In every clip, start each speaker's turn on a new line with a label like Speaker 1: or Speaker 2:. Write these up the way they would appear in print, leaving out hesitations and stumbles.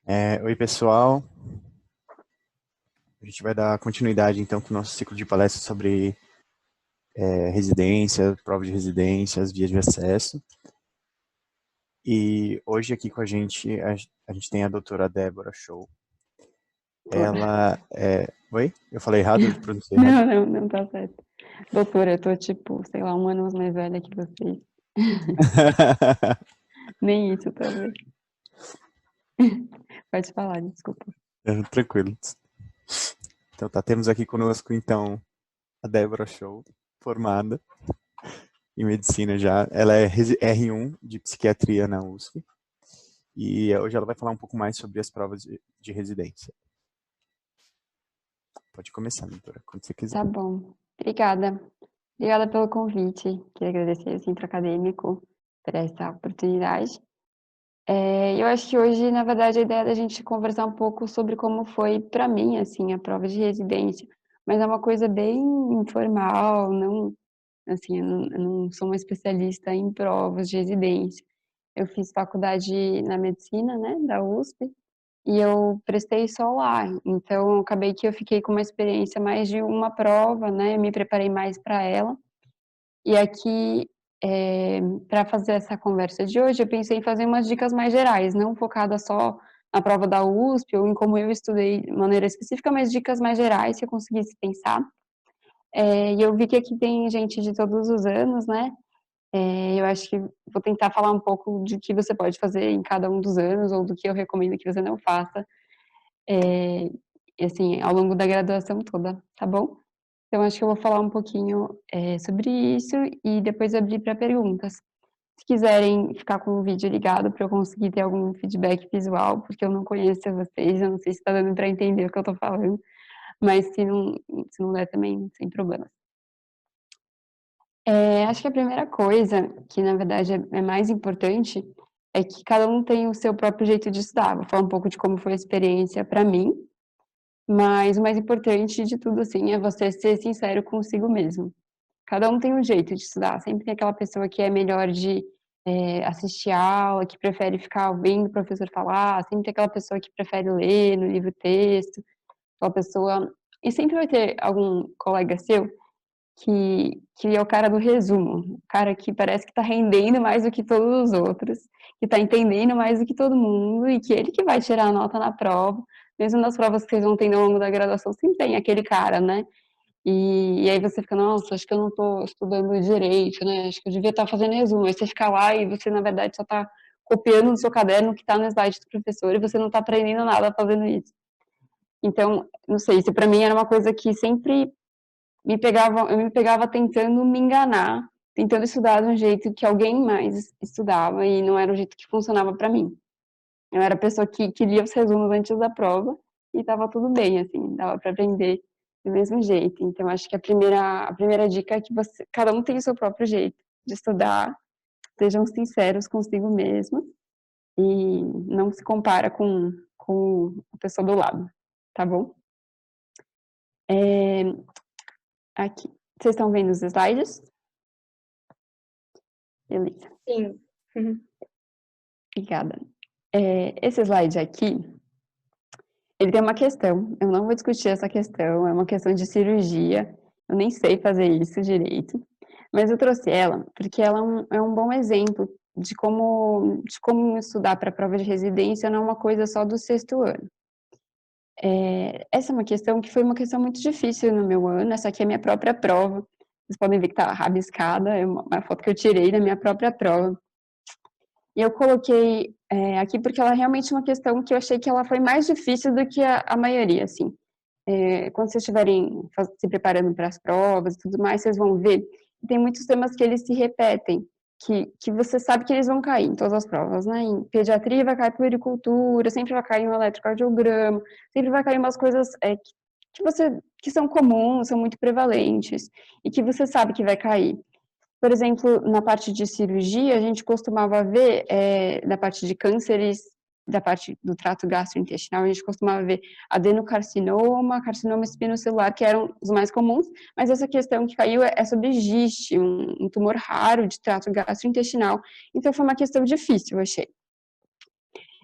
Speaker 1: Oi, pessoal. A gente vai dar continuidade, então, com o nosso ciclo de palestras sobre residência, prova de residência, as vias de acesso. E hoje aqui com a gente tem a doutora Débora Show. Ela é... Oi? Eu falei errado? Eu pronunciei errado?
Speaker 2: Não tá certo. Doutora, eu tô, tipo, sei lá, 1 ano mais velha que vocês. Nem isso, talvez. Pode falar, desculpa.
Speaker 1: Tranquilo. Então tá, temos aqui conosco, então, a Débora Show, formada em medicina já. Ela é R1 de psiquiatria na USP. E hoje ela vai falar um pouco mais sobre as provas de residência. Pode começar, doutora, quando você quiser.
Speaker 2: Tá bom. Obrigada. Obrigada pelo convite. Queria agradecer ao Centro Acadêmico por essa oportunidade. Eu acho que hoje, na verdade, a ideia é da gente conversar um pouco sobre como foi para mim, assim, a prova de residência. Mas é uma coisa bem informal, não, assim, eu não sou uma especialista em provas de residência. Eu fiz faculdade na medicina, né, da USP, e eu prestei só lá. Então, acabei que eu fiquei com uma experiência mais de uma prova, né, eu me preparei mais para ela. E aqui, para fazer essa conversa de hoje, eu pensei em fazer umas dicas mais gerais, não focada só na prova da USP ou em como eu estudei de maneira específica, mas dicas mais gerais, se eu conseguisse pensar. E eu vi que aqui tem gente de todos os anos, né, eu acho que vou tentar falar um pouco de que você pode fazer em cada um dos anos ou do que eu recomendo que você não faça, eh, assim, ao longo da graduação toda, tá bom? Então acho que eu vou falar um pouquinho, sobre isso e depois abrir para perguntas. Se quiserem ficar com o vídeo ligado para eu conseguir ter algum feedback visual, porque eu não conheço vocês, eu não sei se está dando para entender o que eu estou falando, mas se não der também, sem problema. Acho que a primeira coisa, que na verdade é mais importante, é que cada um tem o seu próprio jeito de estudar. Vou falar um pouco de como foi a experiência para mim, mas o mais importante de tudo, assim, é você ser sincero consigo mesmo. Cada um tem um jeito de estudar, sempre tem aquela pessoa que é melhor de, assistir aula, que prefere ficar ouvindo o professor falar, sempre tem aquela pessoa que prefere ler no livro texto, aquela pessoa e sempre vai ter algum colega seu que é o cara do resumo, o cara que parece que está rendendo mais do que todos os outros, que está entendendo mais do que todo mundo e que ele que vai tirar a nota na prova, mesmo nas provas que vocês vão tendo ao longo da graduação, sempre tem aquele cara, né. E aí você fica: "Nossa, acho que eu não estou estudando direito, né, acho que eu devia estar fazendo resumo", aí você fica lá e você na verdade só está copiando no seu caderno o que está no slide do professor e você não está aprendendo nada fazendo isso. Então, não sei, isso para mim era uma coisa que sempre eu me pegava tentando me enganar, tentando estudar de um jeito que alguém mais estudava e não era o jeito que funcionava para mim. Eu era a pessoa que lia os resumos antes da prova e estava tudo bem, assim, dava para aprender do mesmo jeito. Então acho que a primeira dica é que cada um tem o seu próprio jeito de estudar, sejam sinceros consigo mesmos e não se compara com a pessoa do lado, tá bom? Aqui. Vocês estão vendo os slides? Beleza.
Speaker 3: Sim.
Speaker 2: Obrigada. Esse slide aqui, ele tem uma questão, eu não vou discutir essa questão, é uma questão de cirurgia, eu nem sei fazer isso direito, mas eu trouxe ela porque ela é um bom exemplo de como estudar para a prova de residência não é uma coisa só do 6º ano. Essa é uma questão que foi uma questão muito difícil no meu ano, essa aqui é a minha própria prova, vocês podem ver que está rabiscada, é uma foto que eu tirei da minha própria prova. E eu coloquei aqui porque ela é realmente uma questão que eu achei que ela foi mais difícil do que a maioria, assim. Quando vocês estiverem se preparando para as provas e tudo mais, vocês vão ver que tem muitos temas que eles se repetem, que você sabe que eles vão cair em todas as provas, né? Em pediatria vai cair puericultura, sempre vai cair um eletrocardiograma, sempre vai cair umas coisas que são comuns, são muito prevalentes, e que você sabe que vai cair. Por exemplo, na parte de cirurgia, a gente costumava ver, na parte de cânceres, da parte do trato gastrointestinal, a gente costumava ver adenocarcinoma, carcinoma espinocelular, que eram os mais comuns, mas essa questão que caiu é sobre GIST, um tumor raro de trato gastrointestinal, então foi uma questão difícil, eu achei.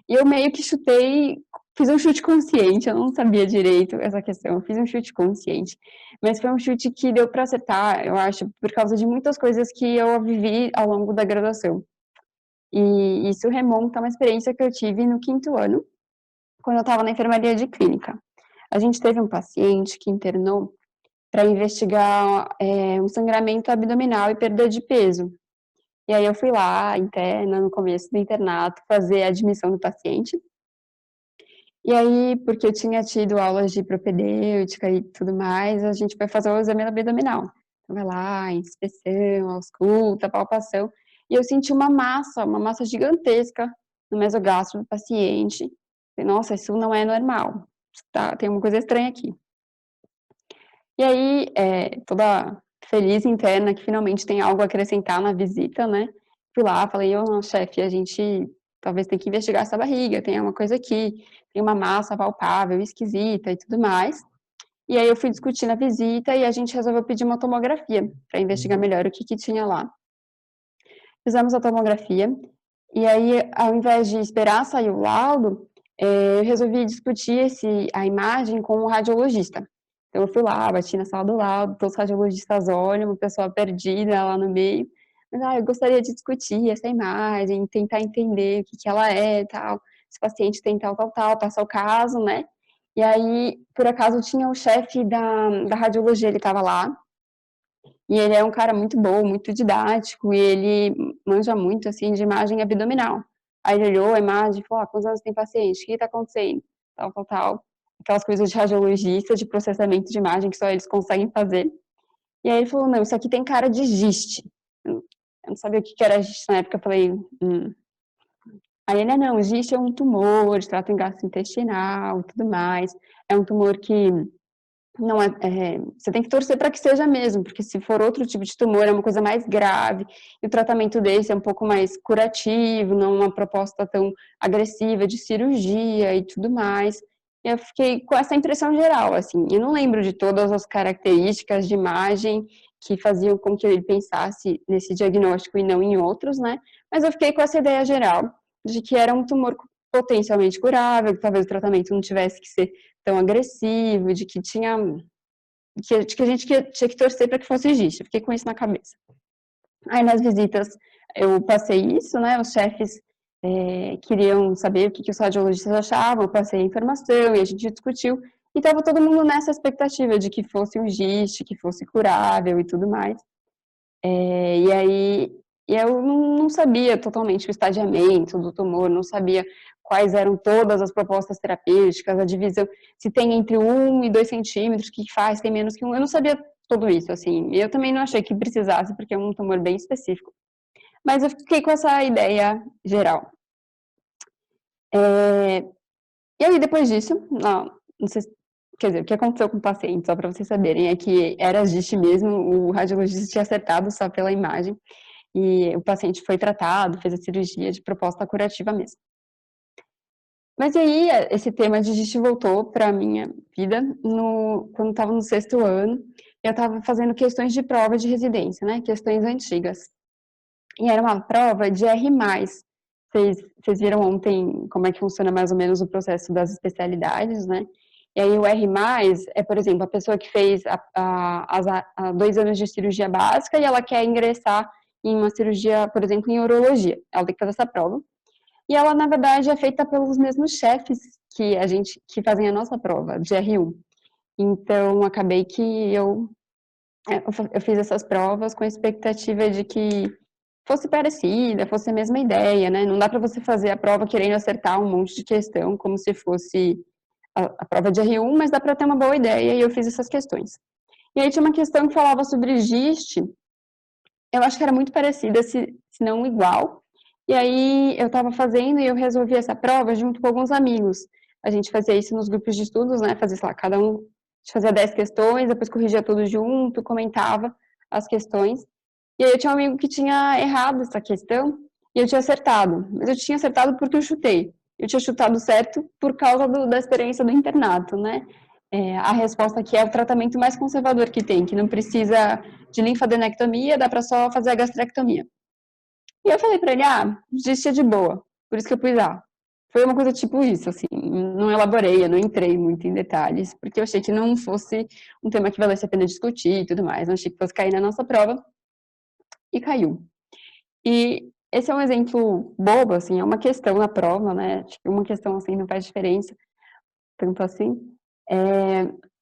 Speaker 2: E eu meio que chutei fiz um chute consciente, eu não sabia direito essa questão, eu fiz um chute consciente, mas foi um chute que deu para acertar, eu acho, por causa de muitas coisas que eu vivi ao longo da graduação. E isso remonta a uma experiência que eu tive no 5º ano, quando eu estava na enfermaria de clínica. A gente teve um paciente que internou para investigar um sangramento abdominal e perda de peso. E aí eu fui lá, interna, no começo do internato, fazer a admissão do paciente. E aí, porque eu tinha tido aulas de propedêutica e tudo mais, a gente foi fazer o exame abdominal. Então vai lá, inspeção, ausculta, palpação. E eu senti uma massa gigantesca no mesogastro do paciente. Falei, nossa, isso não é normal. Tá, tem uma coisa estranha aqui. E aí, toda feliz interna que finalmente tem algo a acrescentar na visita, né? Fui lá, falei, chefe, a gente talvez tem que investigar essa barriga, tem uma coisa aqui, tem uma massa palpável, esquisita e tudo mais. E aí eu fui discutir na visita e a gente resolveu pedir uma tomografia para investigar melhor o que tinha lá. Fizemos a tomografia e aí, ao invés de esperar sair o laudo, eu resolvi discutir a imagem com o radiologista. Então, eu fui lá, bati na sala do laudo, todos os radiologistas olham, uma pessoa perdida lá no meio. Mas, eu gostaria de discutir essa imagem, tentar entender o que ela é, tal. Esse paciente tem tal, passar o caso, né? E aí, por acaso, tinha o chefe da radiologia, ele estava lá. E ele é um cara muito bom, muito didático, e ele manja muito, assim, de imagem abdominal. Aí ele olhou a imagem e falou, quantos anos tem paciente? O que está acontecendo? Tal. Aquelas coisas de radiologista, de processamento de imagem, que só eles conseguem fazer. E aí ele falou, não, isso aqui tem cara de giste. Eu não sabia o que era giste na época, eu falei, Aí ele, não, giste é um tumor, de trato gastrointestinal e tudo mais. É um tumor que não você tem que torcer para que seja mesmo, porque se for outro tipo de tumor é uma coisa mais grave, e o tratamento desse é um pouco mais curativo, não uma proposta tão agressiva de cirurgia e tudo mais. E eu fiquei com essa impressão geral, assim, eu não lembro de todas as características de imagem que faziam com que ele pensasse nesse diagnóstico e não em outros, né? Mas eu fiquei com essa ideia geral de que era um tumor potencialmente curável, que talvez o tratamento não tivesse que ser tão agressivo, de que a gente tinha que torcer para que fosse giste. Eu fiquei com isso na cabeça. Aí nas visitas eu passei isso, né? Os chefes queriam saber o que os radiologistas achavam, eu passei a informação e a gente discutiu. E estava todo mundo nessa expectativa de que fosse um giste, que fosse curável e tudo mais. E aí eu não sabia totalmente o estadiamento do tumor, não sabia quais eram todas as propostas terapêuticas, a divisão, se tem entre 1 e 2 centímetros, o que faz, tem menos que 1, eu não sabia tudo isso, assim, eu também não achei que precisasse, porque é um tumor bem específico, mas eu fiquei com essa ideia geral. E aí, depois disso, não sei, quer dizer, o que aconteceu com o paciente, só para vocês saberem, é que era giste mesmo, o radiologista tinha acertado só pela imagem, e o paciente foi tratado, fez a cirurgia de proposta curativa mesmo. Mas aí, esse tema de giste voltou para a minha vida quando estava no 6º ano, eu estava fazendo questões de prova de residência, né, questões antigas. E era uma prova de R+. Vocês viram ontem como é que funciona mais ou menos o processo das especialidades, né? E aí o R+, por exemplo, a pessoa que fez 2 anos de cirurgia básica e ela quer ingressar em uma cirurgia, por exemplo, em urologia. Ela tem que fazer essa prova. E ela, na verdade, é feita pelos mesmos chefes que fazem a nossa prova, de R1. Então, acabei que eu fiz essas provas com a expectativa de que fosse parecida, fosse a mesma ideia, né? Não dá para você fazer a prova querendo acertar um monte de questão, como se fosse a prova de R1, mas dá para ter uma boa ideia, e eu fiz essas questões. E aí tinha uma questão que falava sobre giste, eu acho que era muito parecida, se não igual, e aí eu estava fazendo e eu resolvi essa prova junto com alguns amigos. A gente fazia isso nos grupos de estudos, né? Fazia, sei lá, cada um fazia 10 questões, depois corrigia tudo junto, comentava as questões. E aí eu tinha um amigo que tinha errado essa questão e eu tinha acertado. Mas eu tinha acertado porque eu chutei. Eu tinha chutado certo por causa da experiência do internato, né? A resposta aqui é o tratamento mais conservador que tem, que não precisa de linfadenectomia, dá para só fazer a gastrectomia. E eu falei para ele, desistia de boa, por isso que eu pus A. Foi uma coisa tipo isso, assim, não elaborei, eu não entrei muito em detalhes, porque eu achei que não fosse um tema que valesse a pena discutir e tudo mais, não achei que fosse cair na nossa prova, e caiu. E esse é um exemplo bobo, assim, é uma questão na prova, né, acho que uma questão, assim, não faz diferença, tanto assim,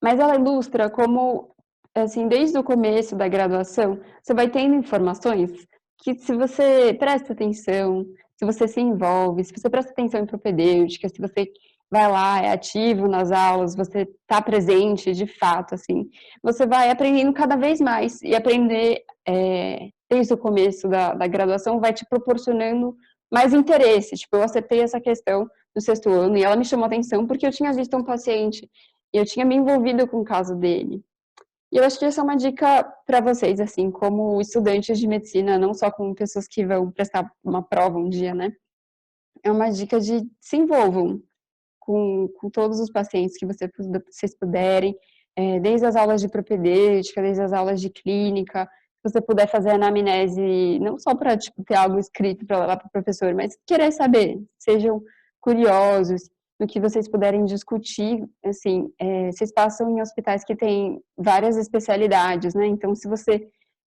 Speaker 2: mas ela ilustra como, assim, desde o começo da graduação, você vai tendo informações que, se você presta atenção, se você se envolve, se você presta atenção em propedêutica, se você vai lá, é ativo nas aulas, você está presente de fato, assim, você vai aprendendo cada vez mais, e aprender desde o começo da graduação vai te proporcionando mais interesse. Tipo, eu acertei essa questão no sexto ano e ela me chamou a atenção porque eu tinha visto um paciente e eu tinha me envolvido com o caso dele. E eu acho que essa é uma dica para vocês, assim, como estudantes de medicina, não só como pessoas que vão prestar uma prova um dia, né? É uma dica de se envolvam com todos os pacientes que vocês puderem, desde as aulas de propedêutica, desde as aulas de clínica, se você puder fazer anamnese, não só para tipo, ter algo escrito para levar para o professor, mas querer saber, sejam curiosos no que vocês puderem discutir, assim, vocês passam em hospitais que têm várias especialidades, né, então se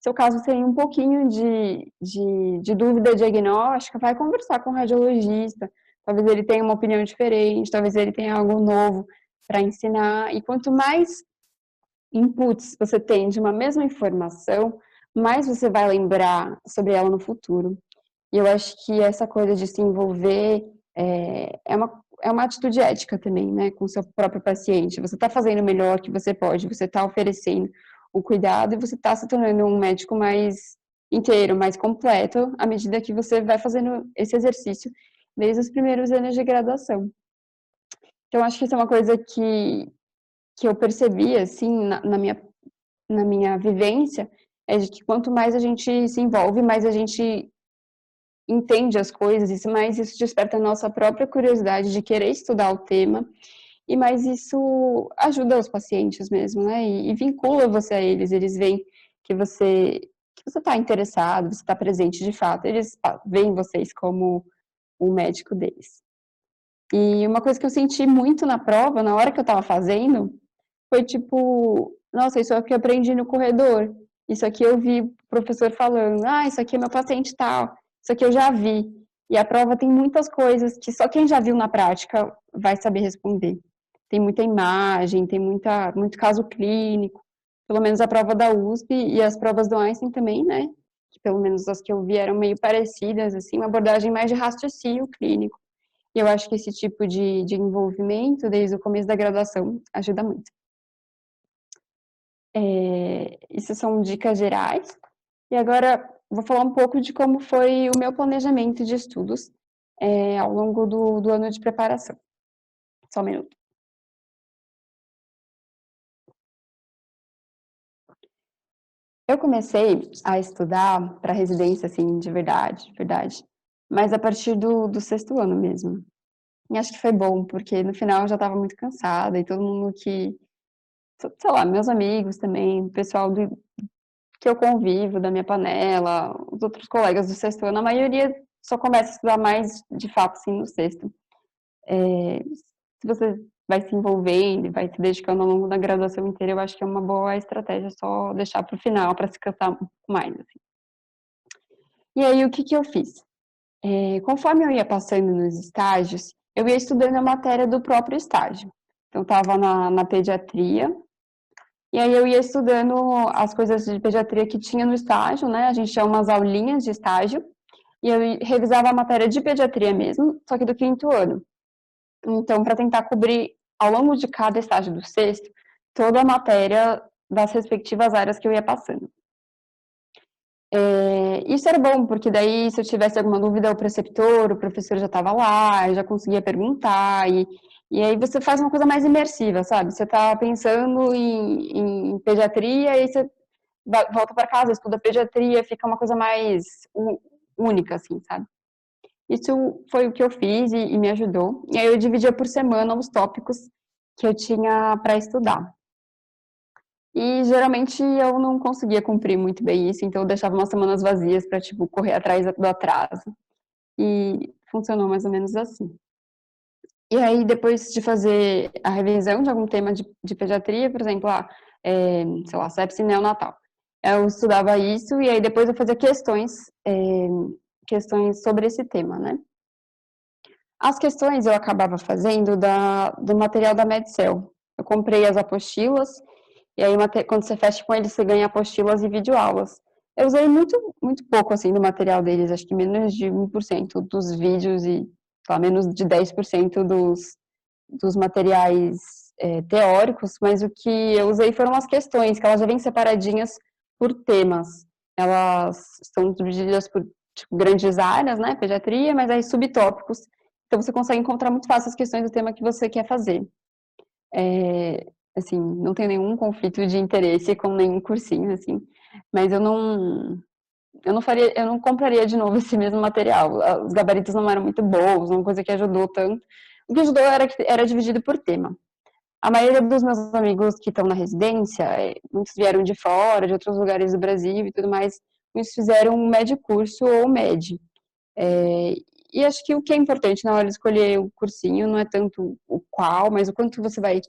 Speaker 2: seu caso tem um pouquinho de dúvida diagnóstica, vai conversar com o radiologista, talvez ele tenha uma opinião diferente, talvez ele tenha algo novo para ensinar, e quanto mais inputs você tem de uma mesma informação, mais você vai lembrar sobre ela no futuro. E eu acho que essa coisa de se envolver é uma atitude ética também, né, com o seu próprio paciente. Você está fazendo o melhor que você pode, você está oferecendo o cuidado e você está se tornando um médico mais inteiro, mais completo, à medida que você vai fazendo esse exercício desde os primeiros anos de graduação. Então, acho que isso é uma coisa que eu percebi, assim, na minha vivência, é de que quanto mais a gente se envolve, mais a gente entende as coisas, isso mais isso desperta a nossa própria curiosidade de querer estudar o tema, e mais isso ajuda os pacientes mesmo, né, e vincula você a eles veem que você está interessado, você está presente de fato, eles veem vocês como o médico deles. E uma coisa que eu senti muito na prova, na hora que eu estava fazendo, foi tipo, nossa, isso aqui eu aprendi no corredor, isso aqui eu vi o professor falando, isso aqui é meu paciente tal, isso aqui eu já vi. E a prova tem muitas coisas que só quem já viu na prática vai saber responder. Tem muita imagem, tem muito caso clínico, pelo menos a prova da USP e as provas do Einstein também, né? Que pelo menos as que eu vi eram meio parecidas, assim, uma abordagem mais de raciocínio clínico. E eu acho que esse tipo de envolvimento, desde o começo da graduação, ajuda muito. Isso são dicas gerais. E agora vou falar um pouco de como foi o meu planejamento de estudos ao longo do ano de preparação. Só um minuto. Eu comecei a estudar para residência, assim, de verdade, mas a partir do sexto ano mesmo. E acho que foi bom, porque no final eu já estava muito cansada e todo mundo sei lá, meus amigos também, o pessoal que eu convivo, da minha panela, os outros colegas do sexto ano, a maioria só começa a estudar mais, de fato, assim, no sexto. Se você vai se envolvendo e vai se dedicando ao longo da graduação inteira, eu acho que é uma boa estratégia só deixar para o final, para se cansar um pouco mais, assim. E aí, o que eu fiz? Conforme eu ia passando nos estágios, eu ia estudando a matéria do próprio estágio. Então, estava na pediatria, e aí eu ia estudando as coisas de pediatria que tinha no estágio, né? A gente tinha umas aulinhas de estágio, e eu revisava a matéria de pediatria mesmo, só que do quinto ano. Então, para tentar cobrir, ao longo de cada estágio do sexto, toda a matéria das respectivas áreas que eu ia passando. Isso era bom, porque daí, se eu tivesse alguma dúvida, o professor já estava lá, eu já conseguia perguntar, e aí você faz uma coisa mais imersiva, sabe? Você está pensando em pediatria, e aí você volta para casa, estuda pediatria, fica uma coisa mais única, assim, sabe? Isso foi o que eu fiz e me ajudou. E aí eu dividia por semana os tópicos que eu tinha para estudar. E geralmente eu não conseguia cumprir muito bem isso, então eu deixava umas semanas vazias para tipo correr atrás do atraso. E funcionou mais ou menos assim. E aí, depois de fazer a revisão de algum tema de pediatria, por exemplo, sei lá, sepse neonatal, eu estudava isso e aí depois eu fazia questões sobre esse tema, né? As questões eu acabava fazendo do material da Medcel. Eu comprei as apostilas, e aí quando você fecha com eles, você ganha apostilas e videoaulas. Eu usei muito, muito pouco, assim, do material deles, acho que menos de 1% dos vídeos e, sei lá, menos de 10% dos materiais teóricos, mas o que eu usei foram as questões, que elas já vêm separadinhas por temas. Elas estão divididas por tipo, grandes áreas, né, pediatria, mas aí subtópicos. Então você consegue encontrar muito fácil as questões do tema que você quer fazer. Assim, não tenho nenhum conflito de interesse com nenhum cursinho, assim, mas eu não compraria de novo esse mesmo material. Os gabaritos não eram muito bons, uma coisa que ajudou tanto. O que ajudou era que era dividido por tema. A maioria dos meus amigos que estão na residência, muitos vieram de fora, de outros lugares do Brasil e tudo mais, muitos fizeram um médio curso ou MED. E acho que o que é importante na hora de escolher o cursinho não é tanto o qual, mas o quanto você vai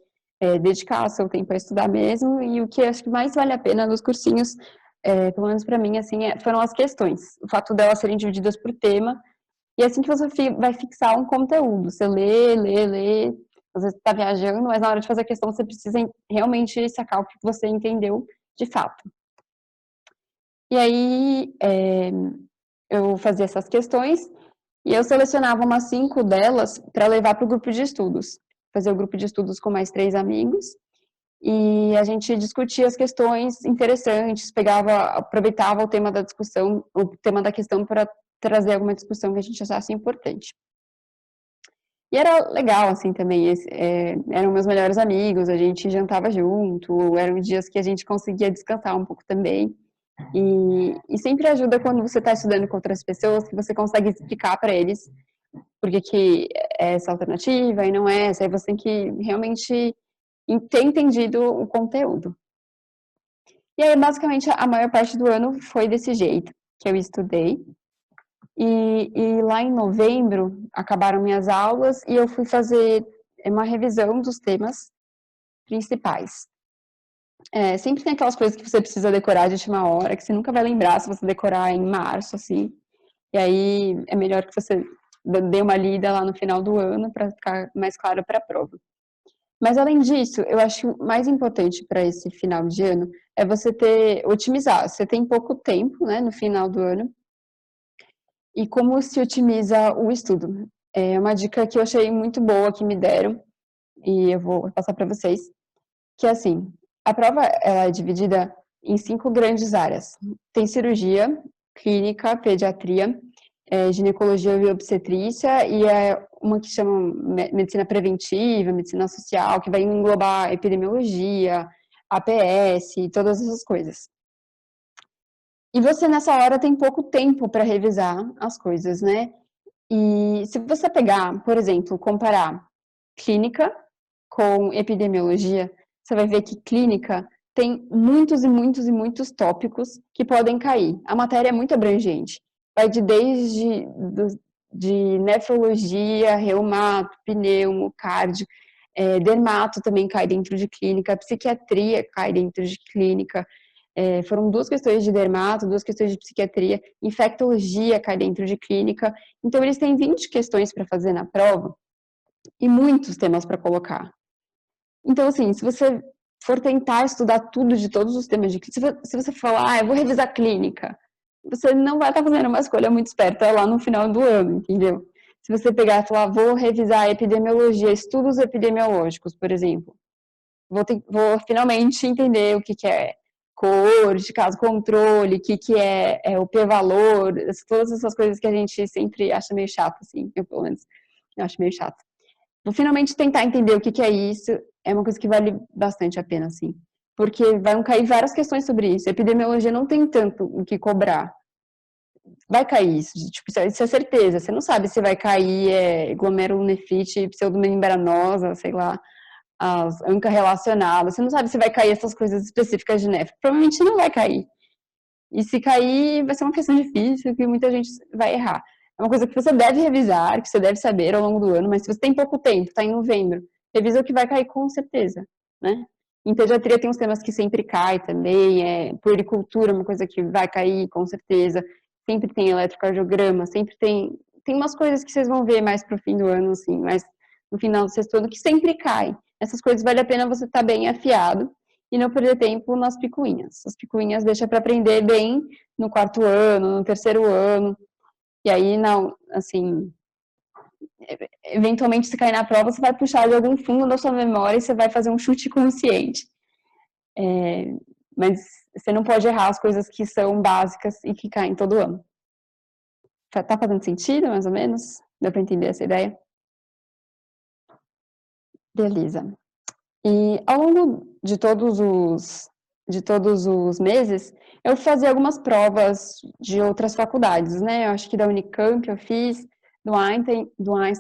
Speaker 2: dedicar seu tempo a estudar mesmo, e o que acho que mais vale a pena nos cursinhos, pelo menos para mim, assim, foram as questões. O fato delas serem divididas por tema, e assim que você vai fixar um conteúdo, você lê, às vezes está viajando, mas na hora de fazer a questão você precisa realmente sacar o que você entendeu de fato. E aí eu fazia essas questões e eu selecionava umas 5 delas para levar para o grupo de estudos. Fazer o grupo de estudos com mais 3 amigos e a gente discutia as questões interessantes, aproveitava o tema da discussão, o tema da questão para trazer alguma discussão que a gente achasse importante. E era legal, assim, também, eram meus melhores amigos, a gente jantava junto, eram dias que a gente conseguia descansar um pouco também. E sempre ajuda quando você está estudando com outras pessoas, que você consegue explicar para eles por que é essa alternativa e não é essa, aí você tem que realmente ter entendido o conteúdo. E aí, basicamente, a maior parte do ano foi desse jeito que eu estudei. E lá em novembro, acabaram minhas aulas e eu fui fazer uma revisão dos temas principais. Sempre tem aquelas coisas que você precisa decorar de última hora, que você nunca vai lembrar se você decorar em março, assim. E aí é melhor que você dê uma lida lá no final do ano para ficar mais claro para a prova. Mas além disso, eu acho mais importante para esse final de ano é você otimizar. Você tem pouco tempo, né, no final do ano. E como se otimiza o estudo? É uma dica que eu achei muito boa que me deram e eu vou passar para vocês, que é assim, a prova ela é dividida em 5 grandes áreas. Tem cirurgia, clínica, pediatria, ginecologia e obstetrícia, e uma que chama medicina preventiva, medicina social, que vai englobar epidemiologia, APS, todas essas coisas. E você, nessa hora, tem pouco tempo para revisar as coisas, né? E se você pegar, por exemplo, comparar clínica com epidemiologia, você vai ver que clínica tem muitos e muitos e muitos tópicos que podem cair. A matéria é muito abrangente. Vai de nefrologia, reumato, pneumo, cardio, dermato também cai dentro de clínica, psiquiatria cai dentro de clínica. Foram 2 questões de dermato, 2 questões de psiquiatria, infectologia cai dentro de clínica. Então, eles têm 20 questões para fazer na prova e muitos temas para colocar. Então, assim, se você for tentar estudar tudo de todos os temas de clínica, se você falar, eu vou revisar clínica, você não vai estar fazendo uma escolha muito esperta lá no final do ano, entendeu? Se você pegar e falar, vou revisar epidemiologia, estudos epidemiológicos, por exemplo, vou finalmente entender o que é coorte, caso controle, o que é o p-valor, todas essas coisas que a gente sempre acha meio chato, assim, eu pelo menos eu acho meio chato. Vou finalmente tentar entender o que é isso, é uma coisa que vale bastante a pena, assim, porque vão cair várias questões sobre isso. A epidemiologia não tem tanto o que cobrar. Vai cair isso, tipo, isso é certeza. Você não sabe se vai cair glomerulonefrite, pseudomembranosa, sei lá, as ANCA relacionadas. Você não sabe se vai cair essas coisas específicas de nefro. Provavelmente não vai cair. E se cair, vai ser uma questão difícil que muita gente vai errar. é uma coisa que você deve revisar, que você deve saber ao longo do ano, mas se você tem pouco tempo, está em novembro, revisa o que vai cair com certeza, né? Em pediatria tem uns temas que sempre cai também, puericultura é uma coisa que vai cair com certeza, sempre tem eletrocardiograma, sempre tem umas coisas que vocês vão ver mais pro fim do ano, assim, mas no final do sexto ano que sempre cai. Essas coisas vale a pena você estar bem afiado e não perder tempo nas picuinhas. As picuinhas deixa para aprender bem no quarto ano, no terceiro ano, e aí, não, assim, eventualmente se cair na prova, você vai puxar de algum fundo da sua memória e você vai fazer um chute consciente. Mas você não pode errar as coisas que são básicas e que caem todo ano. Tá fazendo sentido, mais ou menos? Deu para entender essa ideia? Beleza. E ao longo de todos os meses, eu fazia algumas provas de outras faculdades, né? Eu acho que da Unicamp eu fiz, do Einstein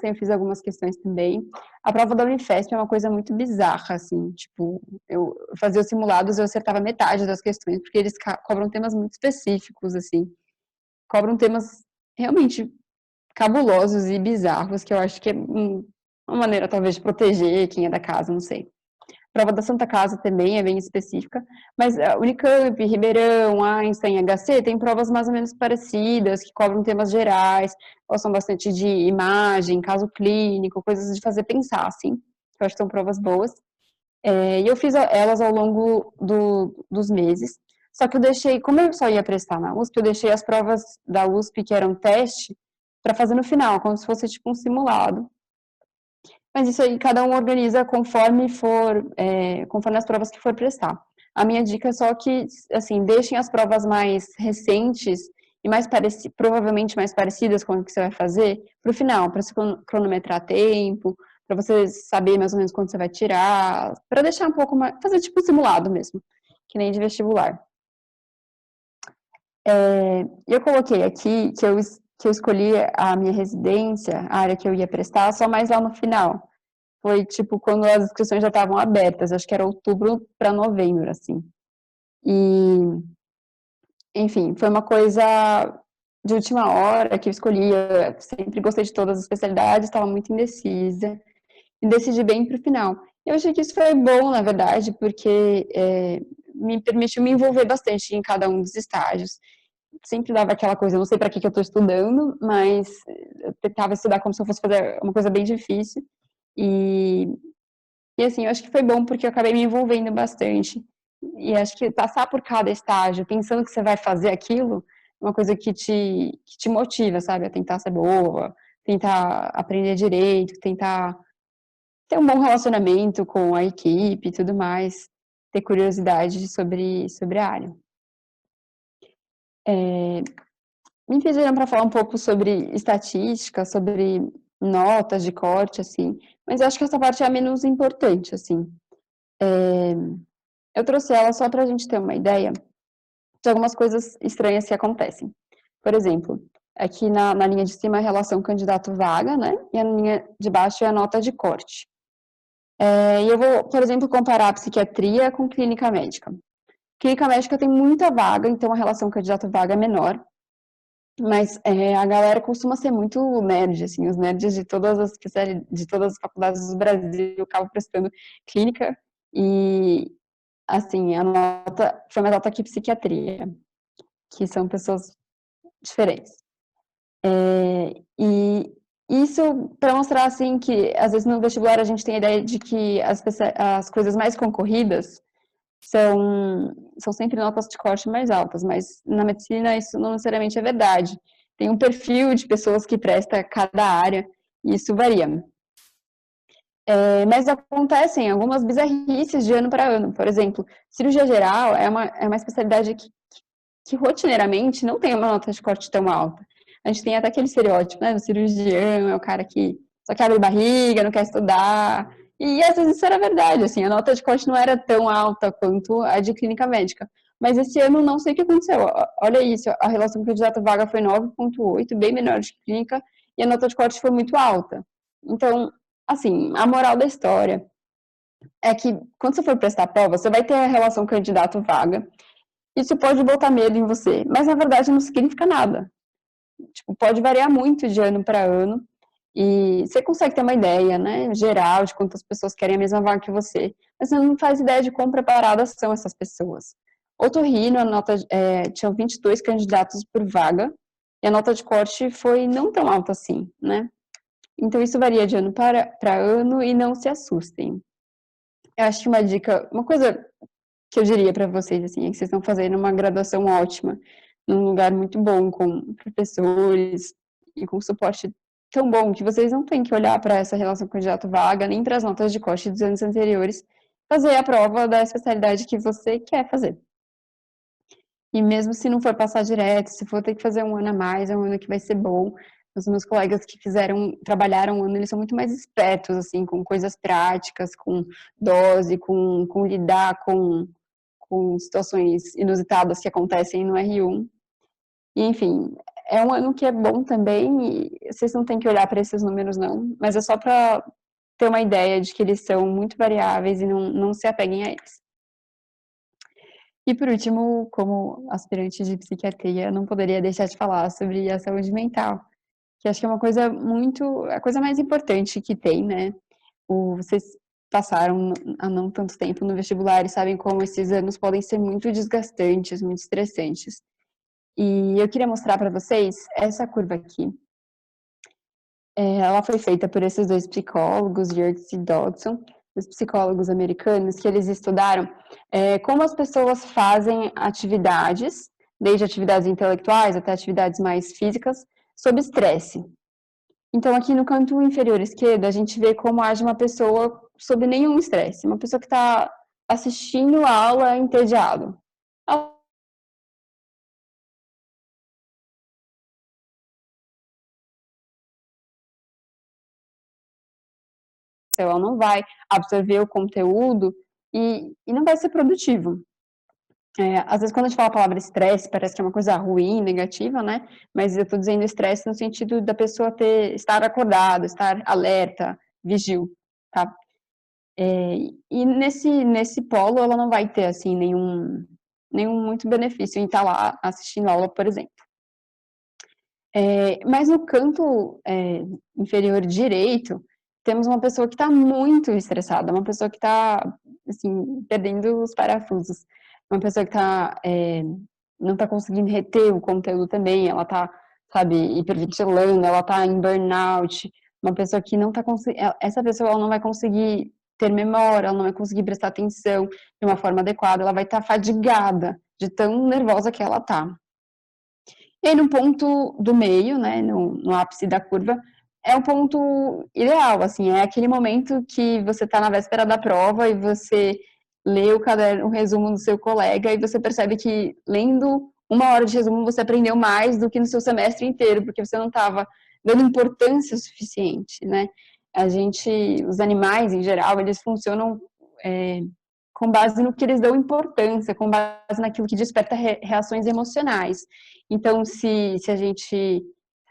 Speaker 2: eu fiz algumas questões também. A prova da Unifesp é uma coisa muito bizarra, assim, tipo, eu fazia os simulados e eu acertava metade das questões, porque eles cobram temas muito específicos, assim. Cobram temas realmente cabulosos e bizarros, que eu acho que é uma maneira, talvez, de proteger quem é da casa, não sei. A prova da Santa Casa também é bem específica, mas a Unicamp, Ribeirão, Einstein, HC tem provas mais ou menos parecidas, que cobram temas gerais, gostam bastante de imagem, caso clínico, coisas de fazer pensar, assim. Eu acho que são provas boas. E eu fiz elas ao longo dos meses, só que eu deixei, como eu só ia prestar na USP, eu deixei as provas da USP, que eram teste, para fazer no final, como se fosse tipo um simulado. Mas isso aí cada um organiza conforme as provas que for prestar. A minha dica é só que, assim, deixem as provas mais recentes e provavelmente mais parecidas com o que você vai fazer para o final, para você cronometrar tempo, para você saber mais ou menos quando você vai tirar, para deixar um pouco mais, fazer tipo um simulado mesmo, que nem de vestibular. Eu coloquei aqui que eu escolhi a minha residência, a área que eu ia prestar, só mais lá no final. Foi, tipo, quando as inscrições já estavam abertas, acho que era outubro para novembro, assim. E, enfim, foi uma coisa de última hora que eu escolhi. Eu sempre gostei de todas as especialidades, estava muito indecisa. E decidi bem para o final. Eu achei que isso foi bom, na verdade, porque me permitiu me envolver bastante em cada um dos estágios. Sempre dava aquela coisa, eu não sei para que eu estou estudando, mas eu tentava estudar como se eu fosse fazer uma coisa bem difícil. E assim, eu acho que foi bom porque eu acabei me envolvendo bastante. E acho que passar por cada estágio, pensando que você vai fazer aquilo, é uma coisa que te motiva, sabe? A tentar ser boa, tentar aprender direito, tentar ter um bom relacionamento com a equipe e tudo mais, ter curiosidade sobre a área. Me pediram para falar um pouco sobre estatística, sobre notas de corte, assim, mas eu acho que essa parte é a menos importante, assim. Eu trouxe ela só para a gente ter uma ideia de algumas coisas estranhas que acontecem. Por exemplo, aqui na linha de cima é a relação candidato-vaga, né? E a linha de baixo é a nota de corte. E eu vou, por exemplo, comparar a psiquiatria com clínica médica. Clínica médica tem muita vaga, então a relação candidato-vaga é menor. Mas a galera costuma ser muito nerd, assim, os nerds de todas as faculdades do Brasil acabam prestando clínica e, assim, a nota foi mais alta que psiquiatria, que são pessoas diferentes. E isso para mostrar, assim, que às vezes no vestibular a gente tem a ideia de que as coisas mais concorridas são sempre notas de corte mais altas, mas na medicina isso não necessariamente é verdade. Tem um perfil de pessoas que presta cada área, e isso varia. Mas acontecem algumas bizarrices de ano para ano. Por exemplo, cirurgia geral é uma especialidade que rotineiramente não tem uma nota de corte tão alta. A gente tem até aquele estereótipo, né? O cirurgião é o cara que só quer abrir barriga, não quer estudar. E às vezes isso era verdade, assim, a nota de corte não era tão alta quanto a de clínica médica. Mas esse ano não sei o que aconteceu. Olha isso, a relação candidato-vaga foi 9,8, bem menor de clínica, e a nota de corte foi muito alta. Então, assim, a moral da história é que quando você for prestar a prova, você vai ter a relação candidato-vaga. Isso pode botar medo em você, mas na verdade não significa nada. tipo, pode variar muito de ano para ano, e você consegue ter uma ideia, né, geral de quantas pessoas querem a mesma vaga que você, mas você não faz ideia de quão preparadas são essas pessoas. Otorrino, a nota, tinham 22 candidatos por vaga, e a nota de corte foi não tão alta assim, né? Então, isso varia de ano para ano, e não se assustem. Eu acho que uma dica, uma coisa que eu diria para vocês, assim, é que vocês estão fazendo uma graduação ótima, num lugar muito bom, com professores e com suporte tão bom, que vocês não têm que olhar para essa relação candidato-vaga, nem para as notas de corte dos anos anteriores, fazer a prova da especialidade que você quer fazer. E mesmo se não for passar direto, se for ter que fazer um ano a mais, é um ano que vai ser bom. Os meus colegas que trabalharam um ano, eles são muito mais espertos, assim, com coisas práticas, com dose, com lidar com situações inusitadas que acontecem no R1. E, enfim, é um ano que é bom também, e vocês não têm que olhar para esses números, não, mas é só para ter uma ideia de que eles são muito variáveis e não se apeguem a eles. E, por último, como aspirante de psiquiatria, não poderia deixar de falar sobre a saúde mental, que acho que é uma coisa a coisa mais importante que tem, né? Vocês passaram há não tanto tempo no vestibular e sabem como esses anos podem ser muito desgastantes, muito estressantes. E eu queria mostrar para vocês essa curva aqui. Ela foi feita por esses dois psicólogos, Yerkes e Dodson, os psicólogos americanos, que eles estudaram como as pessoas fazem atividades, desde atividades intelectuais até atividades mais físicas, sob estresse. Então, aqui no canto inferior esquerdo, a gente vê como age uma pessoa sob nenhum estresse, uma pessoa que está assistindo a aula entediado. Ela não vai absorver o conteúdo e não vai ser produtivo. Às vezes, quando a gente fala a palavra estresse, parece que é uma coisa ruim, negativa, né? Mas eu estou dizendo estresse no sentido da pessoa estar acordada, estar alerta, vigil, tá? E nesse polo, ela não vai ter, assim, nenhum muito benefício em estar lá assistindo aula, por exemplo. Mas no canto inferior direito, temos uma pessoa que está muito estressada, uma pessoa que está, assim, perdendo os parafusos, uma pessoa que não está conseguindo reter o conteúdo também, ela está, sabe, hiperventilando, ela está em burnout, uma pessoa que não está conseguindo, essa pessoa ela não vai conseguir ter memória, ela não vai conseguir prestar atenção de uma forma adequada, ela vai estar fadigada de tão nervosa que ela está. E aí, no ponto do meio, né, no ápice da curva, é o ponto ideal, assim, é aquele momento que você está na véspera da prova e você lê o resumo do seu colega e você percebe que, lendo 1 hora de resumo, você aprendeu mais do que no seu semestre inteiro, porque você não estava dando importância suficiente, né? Os animais, em geral, eles funcionam com base no que eles dão importância, com base naquilo que desperta reações emocionais. Então, se a gente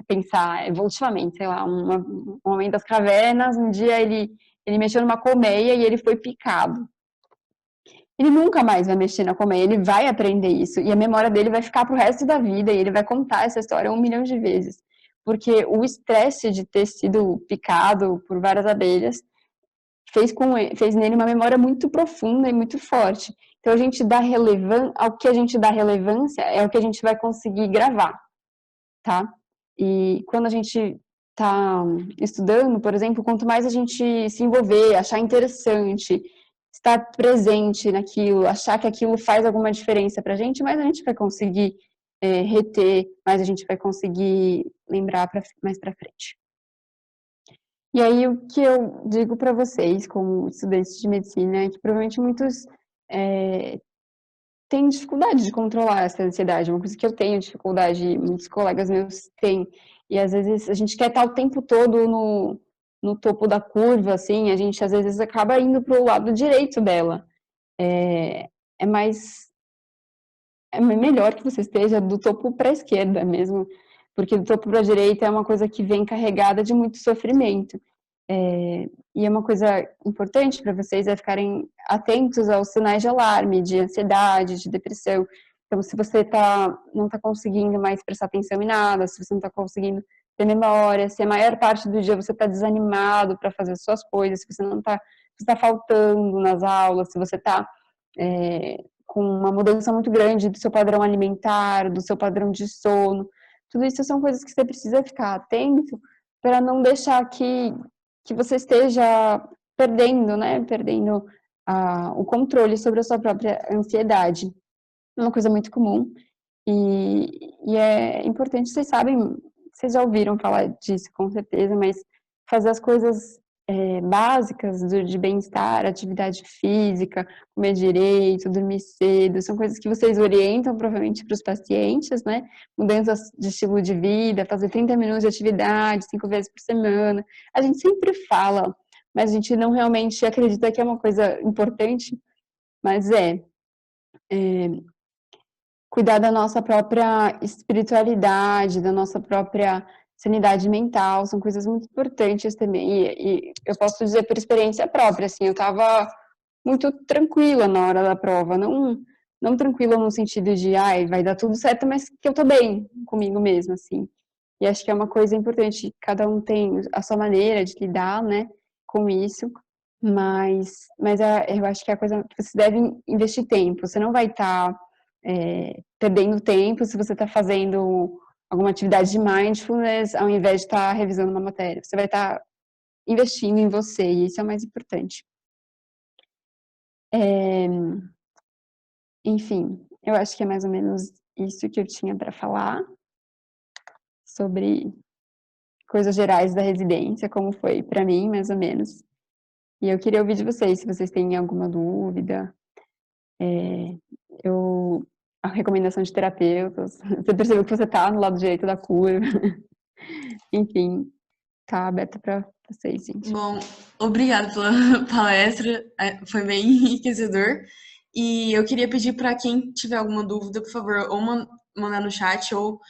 Speaker 2: pensar evolutivamente, sei lá, um homem das cavernas, um dia ele mexeu numa colmeia e ele foi picado. Ele nunca mais vai mexer na colmeia, ele vai aprender isso, e a memória dele vai ficar pro resto da vida, e ele vai contar essa história 1 milhão de vezes. Porque o estresse de ter sido picado por várias abelhas fez nele uma memória muito profunda e muito forte. Então, ao que a gente dá relevância é o que a gente vai conseguir gravar, tá? E quando a gente está estudando, por exemplo, quanto mais a gente se envolver, achar interessante, estar presente naquilo, achar que aquilo faz alguma diferença para a gente, mais a gente vai conseguir reter, mais a gente vai conseguir lembrar mais para frente. E aí, o que eu digo para vocês, como estudantes de medicina, é que provavelmente muitos têm dificuldade de controlar essa ansiedade, uma coisa que eu tenho dificuldade, muitos colegas meus têm, e às vezes a gente quer estar o tempo todo no topo da curva, assim, a gente às vezes acaba indo para o lado direito dela. É melhor que você esteja do topo para a esquerda mesmo, porque do topo para a direita é uma coisa que vem carregada de muito sofrimento. E é uma coisa importante para vocês ficarem atentos aos sinais de alarme, de ansiedade, de depressão, Então, se você não está conseguindo mais prestar atenção em nada, se você não está conseguindo ter memória, se a maior parte do dia você está desanimado para fazer as suas coisas, se você não está, se está faltando nas aulas, se você está com uma mudança muito grande do seu padrão alimentar, do seu padrão de sono, tudo isso são coisas que você precisa ficar atento para não deixar que você esteja perdendo, né? Perdendo o controle sobre a sua própria ansiedade. É uma coisa muito comum e é importante, vocês sabem, vocês já ouviram falar disso com certeza, mas fazer as coisas básicas de bem-estar, atividade física, comer direito, dormir cedo, são coisas que vocês orientam provavelmente para os pacientes, né? Mudanças de estilo de vida, fazer 30 minutos de atividade 5 vezes por semana. A gente sempre fala, mas a gente não realmente acredita que é uma coisa importante, mas cuidar da nossa própria espiritualidade, da nossa própria sanidade mental, são coisas muito importantes também, e eu posso dizer por experiência própria, assim, eu estava muito tranquila na hora da prova, não tranquila no sentido de, ai, vai dar tudo certo, mas que eu tô bem comigo mesma, assim, e acho que é uma coisa importante, cada um tem a sua maneira de lidar, né, com isso, mas eu acho que é a coisa que você deve investir tempo, você não vai estar perdendo tempo se você está fazendo alguma atividade de mindfulness ao invés de estar revisando uma matéria. Você vai estar investindo em você, e isso é o mais importante. Enfim, eu acho que é mais ou menos isso que eu tinha para falar sobre coisas gerais da residência, como foi para mim, mais ou menos. E eu queria ouvir de vocês, se vocês têm alguma dúvida. A recomendação de terapeutas, você percebeu que você está no lado direito da curva. Enfim, tá aberta para vocês, gente.
Speaker 3: Bom, obrigada pela palestra, foi bem enriquecedor. E eu queria pedir para quem tiver alguma dúvida, por favor, ou mandar no chat ou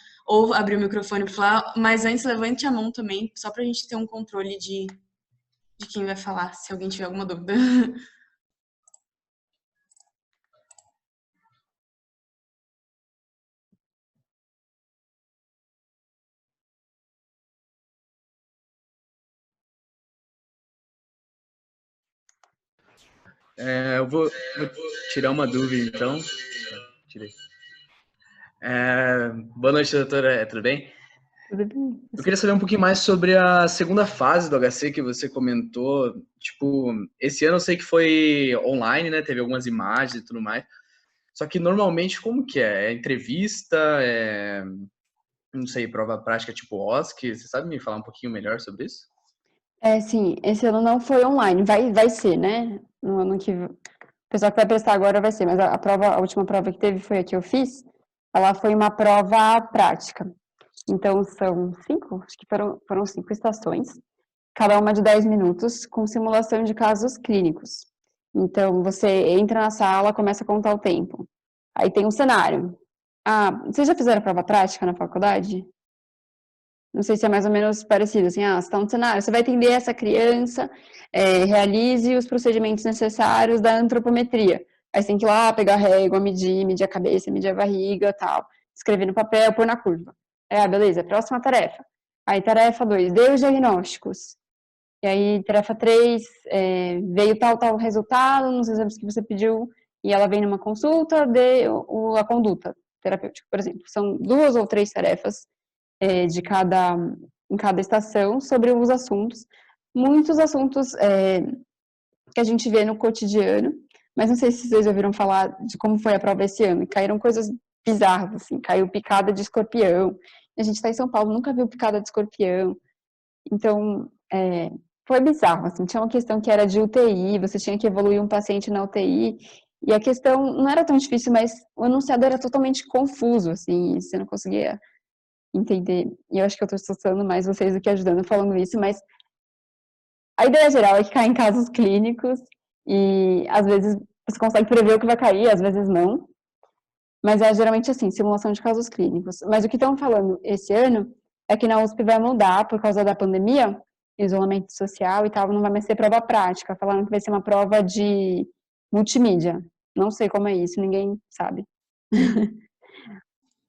Speaker 3: abrir o microfone para falar, mas antes levante a mão também, só para a gente ter um controle de quem vai falar, se alguém tiver alguma dúvida.
Speaker 4: Eu vou tirar uma dúvida, então. Tirei. Boa noite, doutora. Tudo bem?
Speaker 2: Tudo bem?
Speaker 4: Eu queria saber um pouquinho mais sobre a segunda fase do HC que você comentou. Tipo, esse ano eu sei que foi online, né? Teve algumas imagens e tudo mais. Só que normalmente como que é? É entrevista? Não sei, prova prática tipo OSCE? Você sabe me falar um pouquinho melhor sobre isso?
Speaker 2: Sim, esse ano não foi online, vai ser, né? No ano que o pessoal que vai prestar agora vai ser, mas a última prova que teve foi a que eu fiz, ela foi uma prova prática. Então são 5, acho que foram 5 estações, cada uma de 10 minutos, com simulação de casos clínicos. Então você entra na sala, começa a contar o tempo. Aí tem um cenário. Vocês já fizeram prova prática na faculdade? Não sei se é mais ou menos parecido, assim, você está no cenário, você vai atender essa criança, realize os procedimentos necessários da antropometria. Aí você tem que ir lá, pegar a régua, medir a cabeça, medir a barriga, tal, escrever no papel, pôr na curva. Beleza, próxima tarefa. Aí, tarefa 2, dê os diagnósticos. E aí, tarefa 3, veio tal resultado nos exames que você pediu, e ela vem numa consulta, dê a conduta terapêutica, por exemplo. São 2 ou 3 tarefas em cada estação sobre os assuntos. Muitos assuntos que a gente vê no cotidiano, mas não sei se vocês já ouviram falar de como foi a prova esse ano. E caíram coisas bizarras, assim, caiu picada de escorpião. A gente está em São Paulo, nunca viu picada de escorpião. Então, foi bizarro, assim, tinha uma questão que era de UTI, você tinha que evoluir um paciente na UTI, e a questão não era tão difícil, mas o enunciado era totalmente confuso, assim, você não conseguia entender, e eu acho que eu estou assustando mais vocês do que ajudando falando isso, mas a ideia geral é que cai em casos clínicos, e às vezes você consegue prever o que vai cair, às vezes não, mas é geralmente assim, simulação de casos clínicos. Mas o que estão falando esse ano é que na USP vai mudar por causa da pandemia, isolamento social e tal, não vai mais ser prova prática, falando que vai ser uma prova de multimídia. Não sei como é isso, ninguém sabe.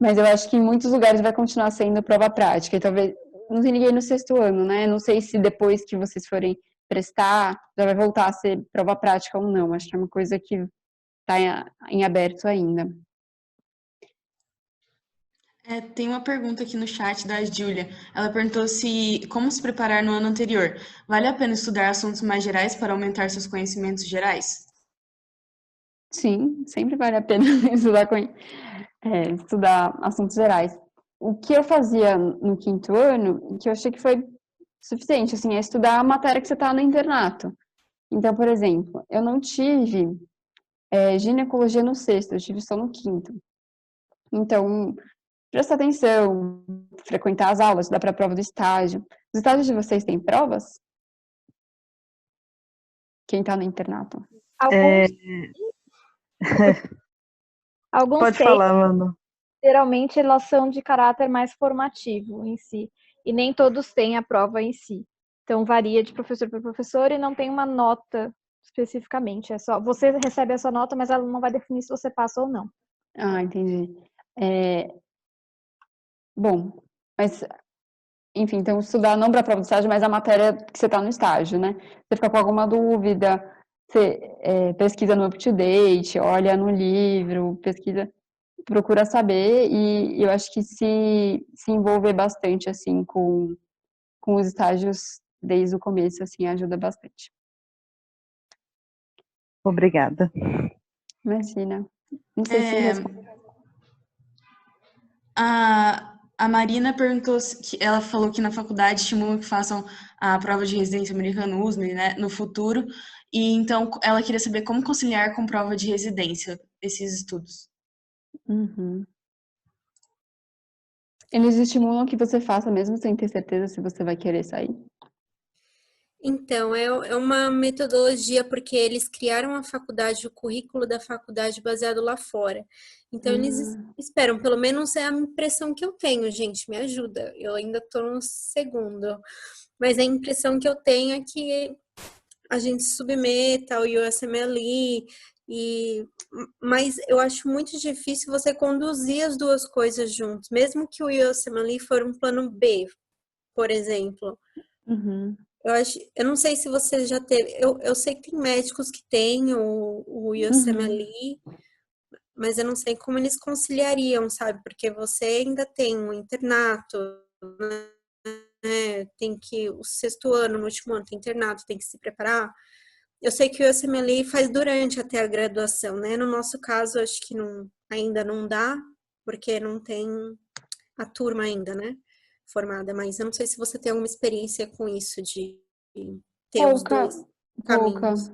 Speaker 2: Mas eu acho que em muitos lugares vai continuar sendo prova prática. E talvez não tem ninguém no 6º ano, né? Não sei se depois que vocês forem prestar, já vai voltar a ser prova prática ou não. Acho que é uma coisa que está em aberto ainda.
Speaker 3: Tem uma pergunta aqui no chat da Júlia. Ela perguntou como se preparar no ano anterior. Vale a pena estudar assuntos mais gerais para aumentar seus conhecimentos gerais?
Speaker 2: Sim, sempre vale a pena estudar assuntos gerais. O que eu fazia no 5º ano, que eu achei que foi suficiente, assim, é estudar a matéria que você está no internato. Então, por exemplo, eu não tive ginecologia no 6º, eu tive só no 5º. Então, prestar atenção, frequentar as aulas, estudar para a prova do estágio. Os estágios de vocês têm provas? Quem está no internato?
Speaker 5: Alguns
Speaker 6: Pode
Speaker 5: têm,
Speaker 6: falar, Manu.
Speaker 5: geralmente elas são de caráter mais formativo em si, e nem todos têm a prova em si. Então varia de professor para professor e não tem uma nota especificamente. É só você recebe a sua nota, mas ela não vai definir se você passa ou não.
Speaker 2: Ah, entendi. Bom, mas, enfim, então estudar não para a prova do estágio, mas a matéria que você está no estágio, né? Você fica com alguma dúvida, você pesquisa no UpToDate, olha no livro, pesquisa, procura saber, e eu acho que se envolver bastante, assim, com os estágios desde o começo, assim, ajuda bastante.
Speaker 6: Obrigada.
Speaker 2: Imagina. Não sei se responde.
Speaker 3: A Marina perguntou ela falou que na faculdade estimulam que façam a prova de residência americana USMLE, né, no futuro, e então ela queria saber como conciliar com prova de residência esses estudos.
Speaker 2: Uhum. Eles estimulam que você faça mesmo sem ter certeza se você vai querer sair?
Speaker 7: Então, é uma metodologia porque eles criaram a faculdade, o currículo da faculdade baseado lá fora. Então, eles esperam, pelo menos é a impressão que eu tenho, gente, me ajuda. Eu ainda estou no 2º, mas a impressão que eu tenho é que a gente submeta ao USMLE, mas eu acho muito difícil você conduzir as duas coisas juntos, mesmo que o USMLE for um plano B, por exemplo.
Speaker 2: Uhum.
Speaker 7: Eu não sei se você já teve, eu sei que tem médicos que têm o USMLE, mas eu não sei como eles conciliariam, sabe? Porque você ainda tem um internato, né? Tem que, o 6º ano, no último ano, tem internato, tem que se preparar. Eu sei que o USMLE faz durante até a graduação, né? No nosso caso, acho que ainda não dá, porque não tem a turma ainda, né? Formada, mas eu não sei se você tem alguma experiência com isso, de ter os dois caminhos.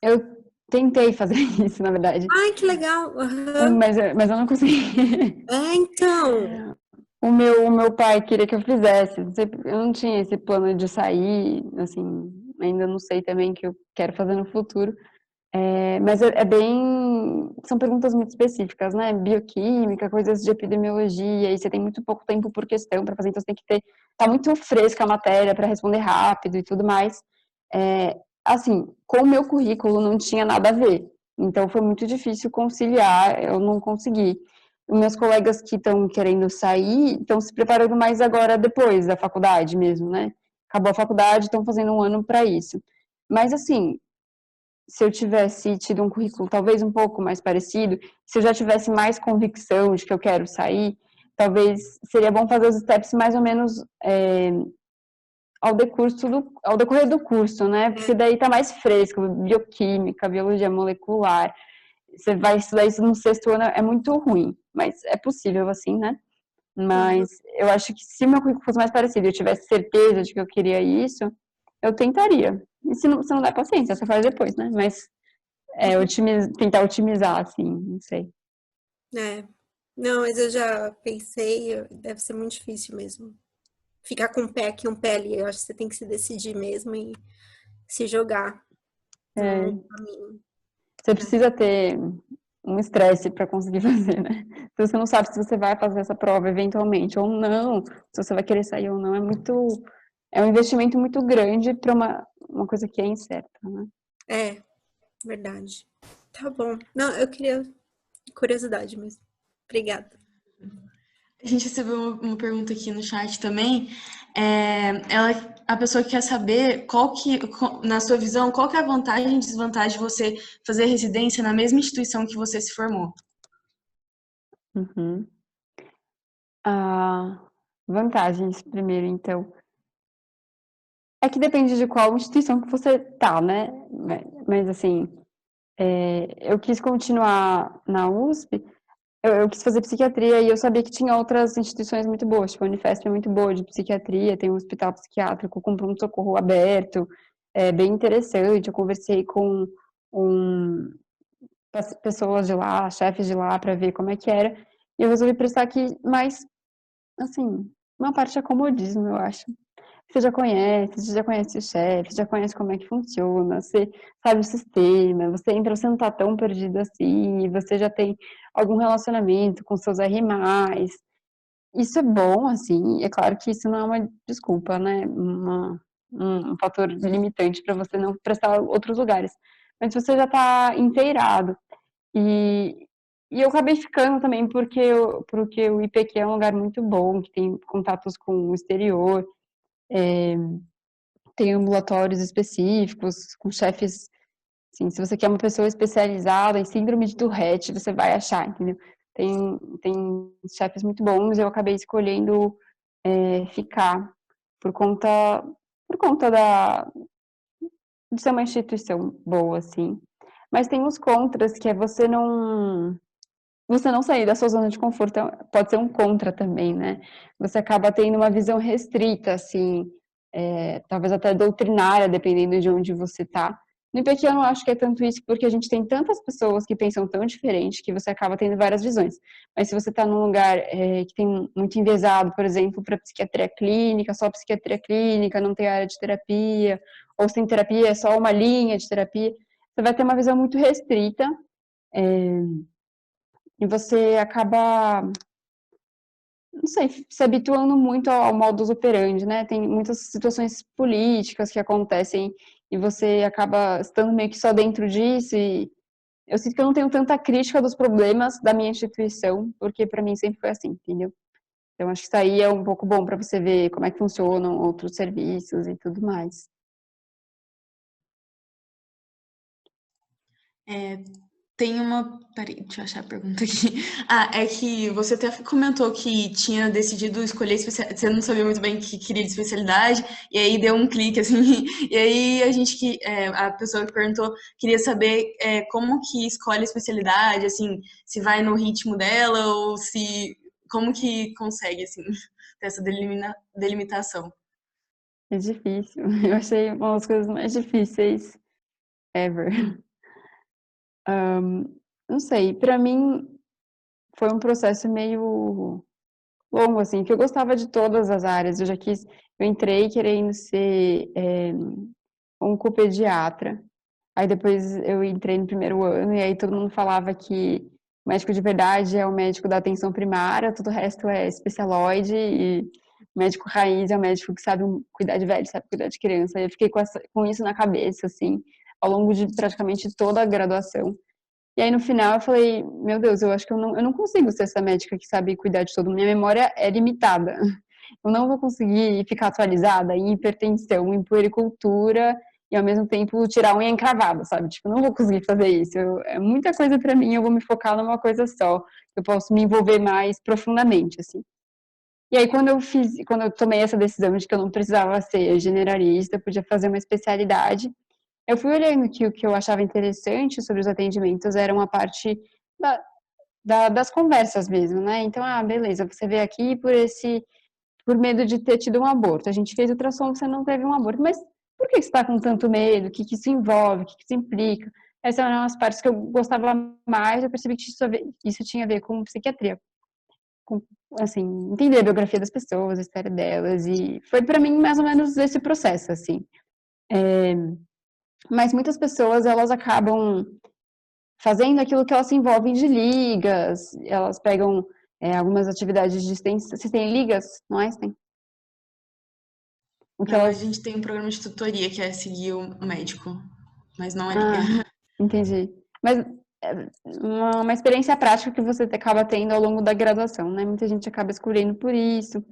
Speaker 2: Eu tentei fazer isso, na verdade.
Speaker 7: Ai, que legal! Uhum.
Speaker 2: Mas eu não consegui.
Speaker 7: Então.
Speaker 2: O meu pai queria que eu fizesse. Eu não tinha esse plano de sair, assim, ainda não sei também o que eu quero fazer no futuro. Mas são perguntas muito específicas, né? Bioquímica, coisas de epidemiologia, e você tem muito pouco tempo por questão para fazer, então você tem que tá muito fresca a matéria para responder rápido e tudo mais. Assim, com o meu currículo não tinha nada a ver, então foi muito difícil conciliar, eu não consegui. Os meus colegas que estão querendo sair estão se preparando mais agora depois da faculdade mesmo, né? Acabou a faculdade, estão fazendo um ano para isso. Mas assim, se eu tivesse tido um currículo talvez um pouco mais parecido, se eu já tivesse mais convicção de que eu quero sair, talvez seria bom fazer os steps mais ou menos ao decorrer do curso, né? Porque daí tá mais fresco, bioquímica, biologia molecular. Você vai estudar isso no 6º ano, é muito ruim, mas é possível assim, né? Mas eu acho que se meu currículo fosse mais parecido, eu tivesse certeza de que eu queria isso, eu tentaria. E se não der paciência, você faz depois, né? Mas tentar otimizar, assim, não sei.
Speaker 7: Não, mas eu já pensei, deve ser muito difícil mesmo. Ficar com um pé aqui, um pé ali. Eu acho que você tem que se decidir mesmo e se jogar no caminho.
Speaker 2: Você precisa ter um estresse para conseguir fazer, né? Se você não sabe se você vai fazer essa prova eventualmente ou não, se você vai querer sair ou não, é um investimento muito grande para uma coisa que é incerta, né?
Speaker 7: Verdade. Tá bom. Não, eu queria Curiosidade mesmo. Obrigada.
Speaker 3: A gente recebeu uma pergunta aqui no chat também. A pessoa quer saber na sua visão, qual que é a vantagem e desvantagem de você fazer residência na mesma instituição que você se formou?
Speaker 2: Uhum. Vantagens, primeiro, então. É que depende de qual instituição que você tá, né? Mas assim, eu quis continuar na USP, eu quis fazer psiquiatria e eu sabia que tinha outras instituições muito boas, tipo a Unifesp é muito boa de psiquiatria, tem um hospital psiquiátrico com pronto-socorro aberto, é bem interessante. Eu conversei com pessoas de lá, chefes de lá, para ver como é que era, e eu resolvi prestar aqui, mas, assim, uma parte é comodismo, eu acho. Você já conhece o chefe, já conhece como é que funciona, você sabe o sistema, você entra, você não tá tão perdido assim, você já tem algum relacionamento com seus R+. Isso é bom, assim, é claro que isso não é uma desculpa, né, um fator limitante para você não prestar outros lugares, mas você já tá inteirado. E, e eu acabei ficando também porque o IPQ é um lugar muito bom, que tem contatos com o exterior, tem ambulatórios específicos, com chefes, assim, se você quer uma pessoa especializada em síndrome de Tourette, você vai achar, entendeu? Tem chefes muito bons e eu acabei escolhendo ficar por conta, de ser uma instituição boa, assim. Mas tem os contras, que é você não sair da sua zona de conforto, pode ser um contra também, né? Você acaba tendo uma visão restrita, assim, talvez até doutrinária, dependendo de onde você está. No IPQ eu não acho que é tanto isso, porque a gente tem tantas pessoas que pensam tão diferente que você acaba tendo várias visões. Mas se você está num lugar que tem muito enviesado, por exemplo, para psiquiatria clínica, só psiquiatria clínica, não tem área de terapia, ou se tem terapia, é só uma linha de terapia, você vai ter uma visão muito restrita, e você acaba, não sei, se habituando muito ao modus operandi, né? Tem muitas situações políticas que acontecem e você acaba estando meio que só dentro disso, e eu sinto que eu não tenho tanta crítica dos problemas da minha instituição, porque para mim sempre foi assim, entendeu? Então acho que isso aí é um pouco bom para você ver como é que funcionam outros serviços e tudo mais.
Speaker 3: Tem uma. Peraí, deixa eu achar a pergunta aqui. É que você até comentou que tinha decidido escolher especialidade, você não sabia muito bem que queria de especialidade, e aí deu um clique, assim, e aí a pessoa que perguntou queria saber como que escolhe a especialidade, assim, se vai no ritmo dela, ou se. Como que consegue, assim, ter essa delimitação.
Speaker 2: É difícil. Eu achei uma das coisas mais difíceis ever. Não sei, para mim foi um processo meio longo, assim, que eu gostava de todas as áreas. Eu entrei querendo ser oncopediatra. Aí depois eu entrei no primeiro ano e aí todo mundo falava que o médico de verdade é o médico da atenção primária, todo o resto é especialoide, e o médico raiz é o médico que sabe cuidar de velho, sabe cuidar de criança. Aí eu fiquei com isso na cabeça, assim, ao longo de praticamente toda a graduação. E aí no final eu falei, meu Deus, eu acho que eu não consigo ser essa médica que sabe cuidar de todo mundo. Minha memória é limitada. Eu não vou conseguir ficar atualizada em hipertensão, em puericultura e ao mesmo tempo tirar unha encravada, sabe? Tipo, eu não vou conseguir fazer isso. É muita coisa para mim, eu vou me focar numa coisa só. Eu posso me envolver mais profundamente, assim. E aí quando eu tomei essa decisão de que eu não precisava ser generalista, eu podia fazer uma especialidade, eu fui olhando que o que eu achava interessante sobre os atendimentos era uma parte das conversas mesmo, né? Então, beleza, você veio aqui por medo de ter tido um aborto. A gente fez ultrassom, você não teve um aborto. Mas por que você está com tanto medo? O que isso envolve? O que isso implica? Essas eram as partes que eu gostava mais. Eu percebi que isso tinha a ver com psiquiatria. Com, assim, entender a biografia das pessoas, a história delas. E foi para mim mais ou menos esse processo, assim. Mas muitas pessoas, elas acabam fazendo aquilo que elas se envolvem de ligas, elas pegam algumas atividades de extensão. Vocês têm ligas, não é? Tem?
Speaker 3: Não, a gente tem um programa de tutoria que é seguir o médico, mas não é liga.
Speaker 2: Entendi. Mas uma experiência prática que você acaba tendo ao longo da graduação, né? Muita gente acaba escolhendo por isso,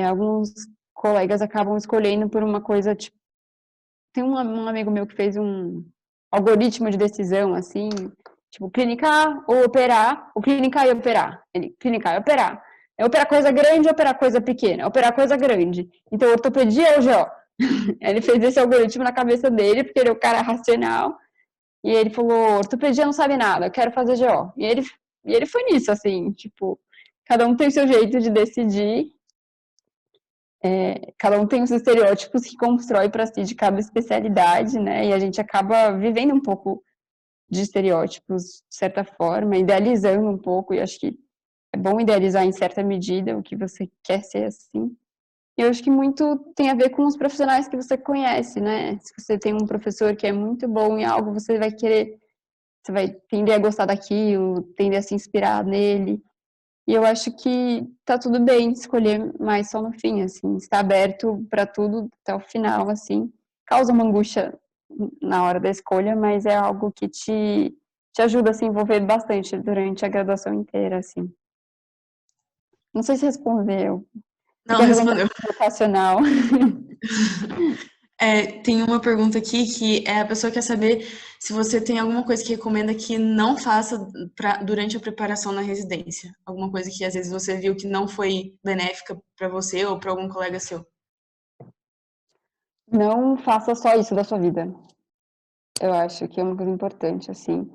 Speaker 2: alguns colegas acabam escolhendo por uma coisa, tipo, tem um amigo meu que fez um algoritmo de decisão, assim, tipo, clinicar ou operar, ou clinicar e operar. Ele, clinicar e operar. É operar coisa grande ou operar coisa pequena? Operar coisa grande. Então, ortopedia ou GO? Ele fez esse algoritmo na cabeça dele, porque ele é o cara racional, e ele falou, ortopedia não sabe nada, eu quero fazer GO. E ele foi nisso, assim, tipo, cada um tem o seu jeito de decidir, cada um tem os estereótipos que constrói para si de cada especialidade, né? E a gente acaba vivendo um pouco de estereótipos, de certa forma, idealizando um pouco, e acho que é bom idealizar em certa medida o que você quer ser assim. E eu acho que muito tem a ver com os profissionais que você conhece, né? Se você tem um professor que é muito bom em algo, você vai tender a gostar daquilo, tender a se inspirar nele. E eu acho que tá tudo bem escolher mais só no fim, assim, estar aberto para tudo até o final, assim. Causa uma angústia na hora da escolha, mas é algo que te ajuda a se envolver bastante durante a graduação inteira, assim. Não sei se respondeu. Você
Speaker 3: Não,
Speaker 2: quer fazer um
Speaker 3: respondeu.
Speaker 2: vocacional?
Speaker 3: Tem uma pergunta aqui que a pessoa quer saber se você tem alguma coisa que recomenda que não faça durante a preparação na residência. Alguma coisa que às vezes você viu que não foi benéfica para você ou para algum colega seu.
Speaker 2: Não faça só isso da sua vida. Eu acho que é uma coisa importante, assim.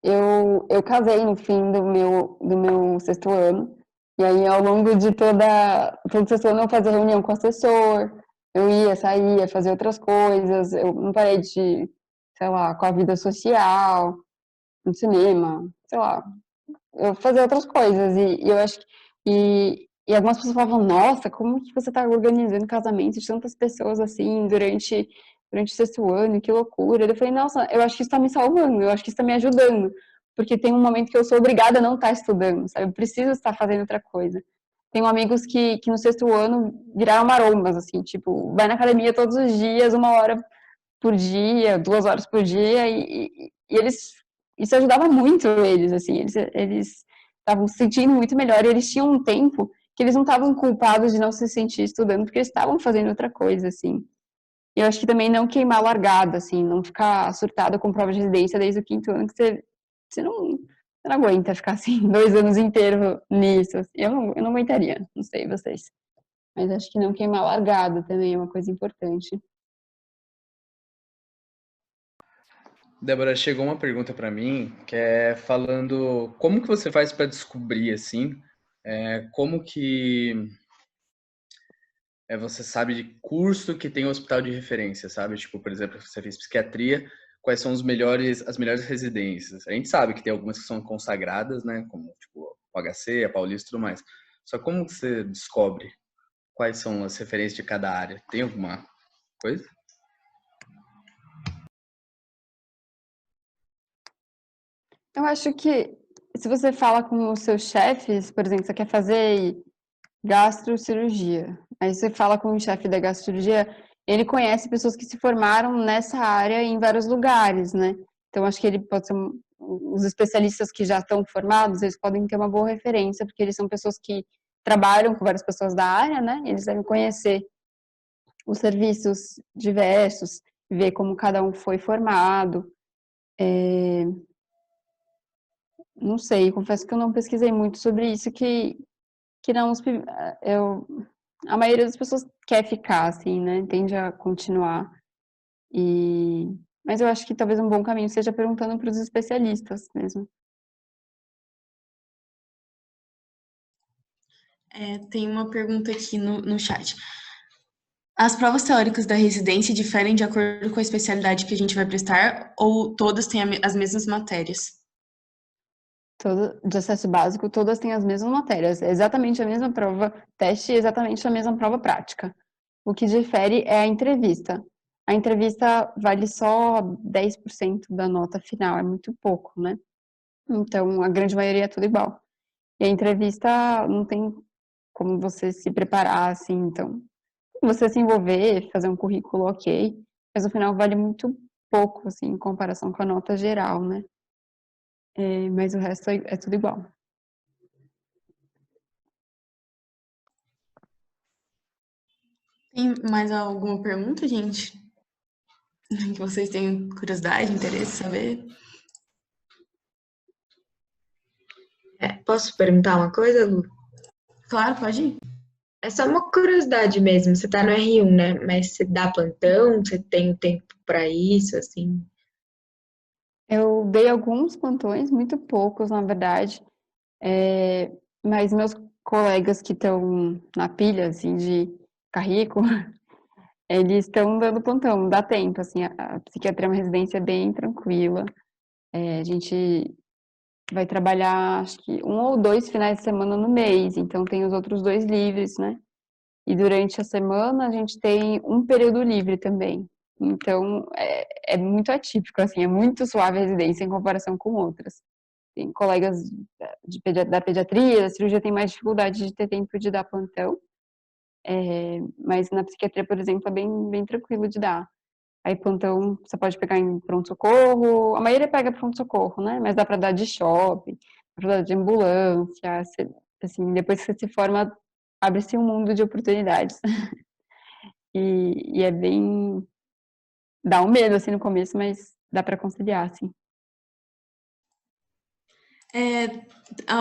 Speaker 2: Eu casei no fim do meu sexto ano, e aí ao longo de todo o sexto ano eu fazia reunião com o assessor, eu ia, saía, fazer outras coisas, eu não parei de, sei lá, com a vida social, no cinema, sei lá, eu fazia outras coisas, e eu acho que, e algumas pessoas falavam, nossa, como que você está organizando casamento de tantas pessoas assim durante o sexto ano, que loucura. Eu falei, nossa, eu acho que isso está me salvando, eu acho que isso está me ajudando, porque tem um momento que eu sou obrigada a não estar estudando, sabe? Eu preciso estar fazendo outra coisa. Tenho amigos que no sexto ano viraram marombas, assim, tipo, vai na academia todos os dias, 1 hora por dia, 2 horas por dia, e eles, isso ajudava muito eles, assim, eles estavam se sentindo muito melhor, e eles tinham um tempo que eles não estavam culpados de não se sentir estudando, porque eles estavam fazendo outra coisa, assim. E eu acho que também não queimar largada, assim, não ficar surtada com prova de residência desde o quinto ano, que você não aguenta ficar, assim, 2 anos inteiros nisso. Assim. Eu não aguentaria, não sei vocês. Mas acho que não queimar largada também é uma coisa importante.
Speaker 4: Débora, chegou uma pergunta para mim que é falando como que você faz para descobrir assim, como que você sabe de curso que tem hospital de referência, sabe? Tipo, por exemplo, você fez psiquiatria, quais são as melhores residências? A gente sabe que tem algumas que são consagradas, né? Como tipo o HC, a Paulista e tudo mais. Só como que você descobre quais são as referências de cada área? Tem alguma coisa?
Speaker 2: Eu acho que se você fala com os seus chefes, por exemplo, você quer fazer gastrocirurgia, aí você fala com o chefe da gastrocirurgia, ele conhece pessoas que se formaram nessa área em vários lugares, né? Então, acho que ele pode ser os especialistas que já estão formados, eles podem ter uma boa referência, porque eles são pessoas que trabalham com várias pessoas da área, né? Eles devem conhecer os serviços diversos, ver como cada um foi formado. Não sei, confesso que eu não pesquisei muito sobre isso, que na USP a maioria das pessoas quer ficar, assim, né? Tende a continuar. Mas eu acho que talvez um bom caminho seja perguntando para os especialistas mesmo.
Speaker 3: Tem uma pergunta aqui no chat. As provas teóricas da residência diferem de acordo com a especialidade que a gente vai prestar ou todas têm as mesmas matérias?
Speaker 2: De acesso básico, todas têm as mesmas matérias, é exatamente a mesma prova teste e exatamente a mesma prova prática. O que difere é a entrevista. A entrevista vale só 10% da nota final, é muito pouco, né? Então, a grande maioria é tudo igual. E a entrevista não tem como você se preparar, assim, então, você se envolver, fazer um currículo ok, mas no final vale muito pouco, assim, em comparação com a nota geral, né? mas o resto é tudo igual.
Speaker 3: Tem mais alguma pergunta, gente? Que vocês têm curiosidade, interesse em saber?
Speaker 6: Posso perguntar uma coisa, Lu?
Speaker 3: Claro, pode ir.
Speaker 6: É só uma curiosidade mesmo. Você tá no R1, né? Mas você dá plantão? Você tem o tempo para isso, assim?
Speaker 2: Eu dei alguns plantões, muito poucos, na verdade, mas meus colegas que estão na pilha, assim, de ficar rico, eles estão dando plantão, dá tempo, assim, a psiquiatria é uma residência bem tranquila, a gente vai trabalhar, acho que 1 ou 2 finais de semana no mês, então tem os outros 2 livres, né? E durante a semana a gente tem um período livre também. Então, é muito atípico, assim, é muito suave a residência em comparação com outras. Tem colegas da pediatria, da cirurgia tem mais dificuldade de ter tempo de dar plantão, mas na psiquiatria, por exemplo, é bem, bem tranquilo de dar. Aí plantão você pode pegar em pronto-socorro, a maioria pega pronto-socorro, né? Mas dá para dar de shopping, dá pra dar de ambulância, assim, depois que você se forma, abre-se um mundo de oportunidades. E é bem... dá um medo, assim, no começo, mas dá para conciliar, assim.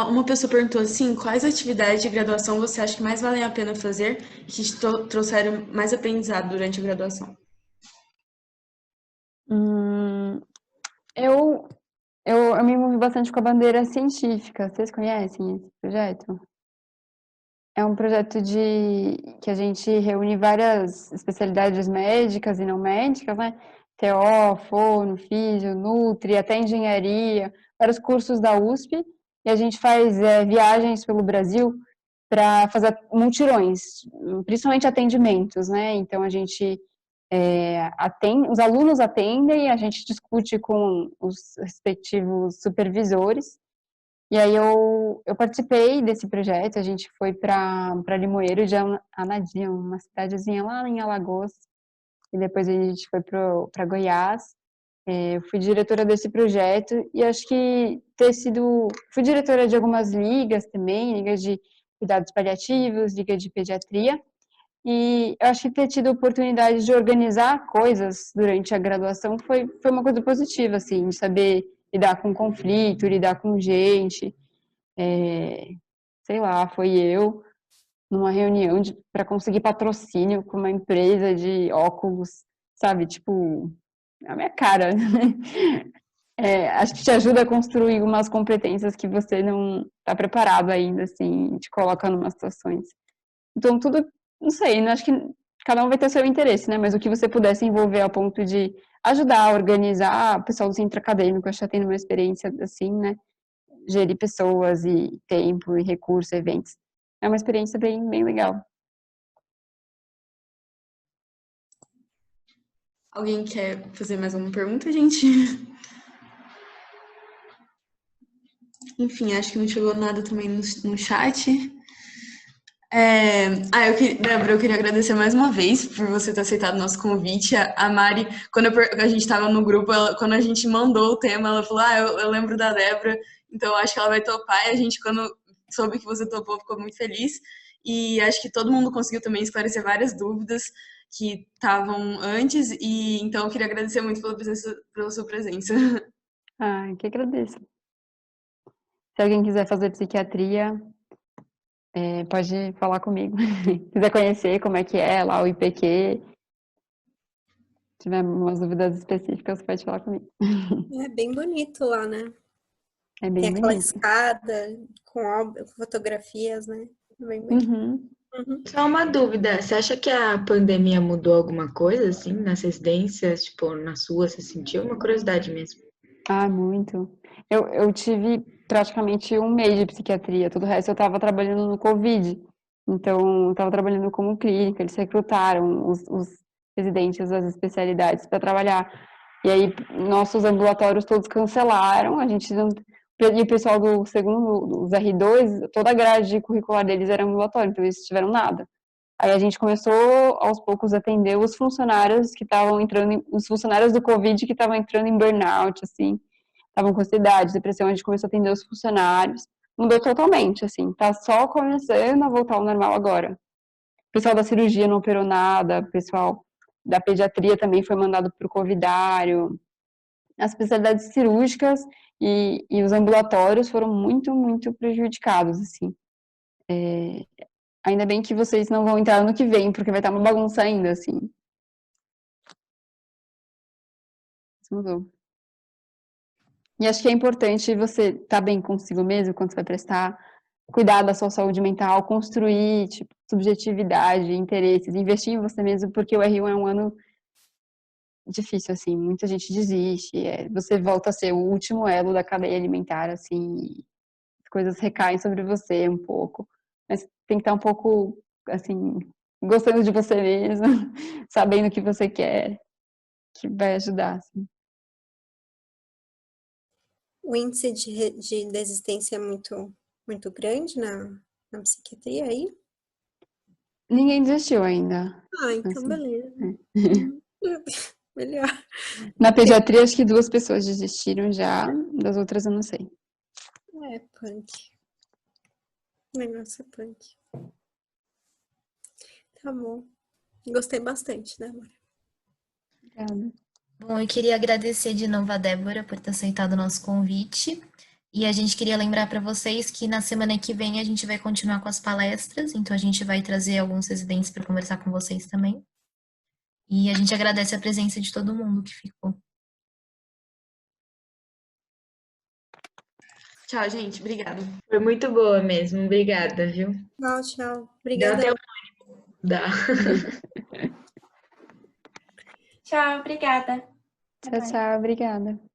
Speaker 3: Uma pessoa perguntou assim, quais atividades de graduação você acha que mais valem a pena fazer e que te trouxeram mais aprendizado durante a graduação?
Speaker 2: Eu me envolvi bastante com a bandeira científica. Vocês conhecem esse projeto? É um projeto que a gente reúne várias especialidades médicas e não médicas, né? TO, fono, físio, nutri, até engenharia, vários cursos da USP. E a gente faz viagens pelo Brasil para fazer mutirões, principalmente atendimentos, né? Então a gente os alunos atendem, a gente discute com os respectivos supervisores. E aí eu participei desse projeto, a gente foi para Limoeiro de Anadia, uma cidadezinha lá em Alagoas, e depois a gente foi para Goiás. Eu fui diretora desse projeto e acho que fui diretora de algumas ligas também, ligas de cuidados paliativos, liga de pediatria, e eu acho que ter tido a oportunidade de organizar coisas durante a graduação foi uma coisa positiva, assim, de saber lidar com conflito, lidar com gente. Sei lá, foi eu numa reunião para conseguir patrocínio com uma empresa de óculos, sabe? Tipo, a minha cara. Acho que te ajuda a construir umas competências que você não está preparado ainda, assim, te coloca em umas situações. Então, tudo, não sei, não acho que cada um vai ter seu interesse, né? Mas o que você pudesse envolver a ponto de ajudar a organizar, o pessoal do centro acadêmico, acho que já tendo uma experiência assim, né? Gerir pessoas e tempo e recursos, eventos. É uma experiência bem, bem legal.
Speaker 3: Alguém quer fazer mais uma pergunta, gente? Enfim, acho que não chegou nada também no chat. Débora, eu queria agradecer mais uma vez por você ter aceitado o nosso convite. A Mari, quando a gente estava no grupo, quando a gente mandou o tema, ela falou, eu lembro da Débora, então acho que ela vai topar. E a gente, quando soube que você topou, ficou muito feliz. E acho que todo mundo conseguiu também esclarecer várias dúvidas que estavam antes. E então eu queria agradecer muito pela sua presença.
Speaker 2: Que agradeço. Se alguém quiser fazer psiquiatria, pode falar comigo. Quiser conhecer como é que é lá o IPQ, tiver umas dúvidas específicas, pode falar comigo.
Speaker 7: É bem bonito lá, né?
Speaker 2: É bem
Speaker 7: Tem aquela
Speaker 2: bonito.
Speaker 7: escada com fotografias, né? Bem bonito.
Speaker 2: Uhum.
Speaker 6: Só uma dúvida, você acha que a pandemia mudou alguma coisa, assim, nas residências, tipo, na sua, você sentiu? Uma curiosidade mesmo.
Speaker 2: Muito. Eu tive praticamente um mês de psiquiatria, todo o resto eu estava trabalhando no Covid. Então, eu estava trabalhando como clínica, eles recrutaram os residentes das especialidades para trabalhar. E aí, nossos ambulatórios todos cancelaram, a gente não... E o pessoal do segundo, os R2, toda a grade curricular deles era ambulatório, então eles tiveram nada. Aí a gente começou, aos poucos, a atender os funcionários que estavam entrando, os funcionários do Covid que estavam entrando em burnout, assim, estavam com ansiedade, depressão, a gente começou a atender os funcionários. Mudou totalmente, assim. Tá só começando a voltar ao normal agora. O pessoal da cirurgia não operou nada, o pessoal da pediatria também foi mandado para o covidário. As especialidades cirúrgicas e os ambulatórios foram muito, muito prejudicados, assim. Ainda bem que vocês não vão entrar ano que vem, porque vai estar uma bagunça ainda, assim. Isso mudou. E acho que é importante você estar bem consigo mesmo quando você vai prestar, cuidar da sua saúde mental, construir, tipo, subjetividade, interesses, investir em você mesmo, porque o R1 é um ano difícil, assim, muita gente desiste, você volta a ser o último elo da cadeia alimentar, assim, e as coisas recaem sobre você um pouco, mas tem que estar um pouco, assim, gostando de você mesmo, sabendo o que você quer, que vai ajudar, assim.
Speaker 7: O índice de desistência é muito grande na psiquiatria aí?
Speaker 2: Ninguém desistiu ainda.
Speaker 7: Ah, então
Speaker 2: Assim,
Speaker 7: beleza. Melhor.
Speaker 2: Na pediatria, acho que 2 pessoas desistiram já, das outras eu não sei.
Speaker 7: É punk. O negócio é punk. Tá bom. Gostei bastante, né, amor?
Speaker 2: Obrigada.
Speaker 8: Bom, eu queria agradecer de novo a Débora por ter aceitado o nosso convite. E a gente queria lembrar para vocês que na semana que vem a gente vai continuar com as palestras, então a gente vai trazer alguns residentes para conversar com vocês também. E a gente agradece a presença de todo mundo que ficou.
Speaker 3: Tchau, gente. Obrigada.
Speaker 6: Foi muito boa mesmo, obrigada, viu?
Speaker 7: Tchau, tchau.
Speaker 6: Deu
Speaker 7: Obrigada.
Speaker 6: até dá.
Speaker 9: Tchau, obrigada. Até
Speaker 2: Tchau,
Speaker 9: mais.
Speaker 2: tchau, obrigada.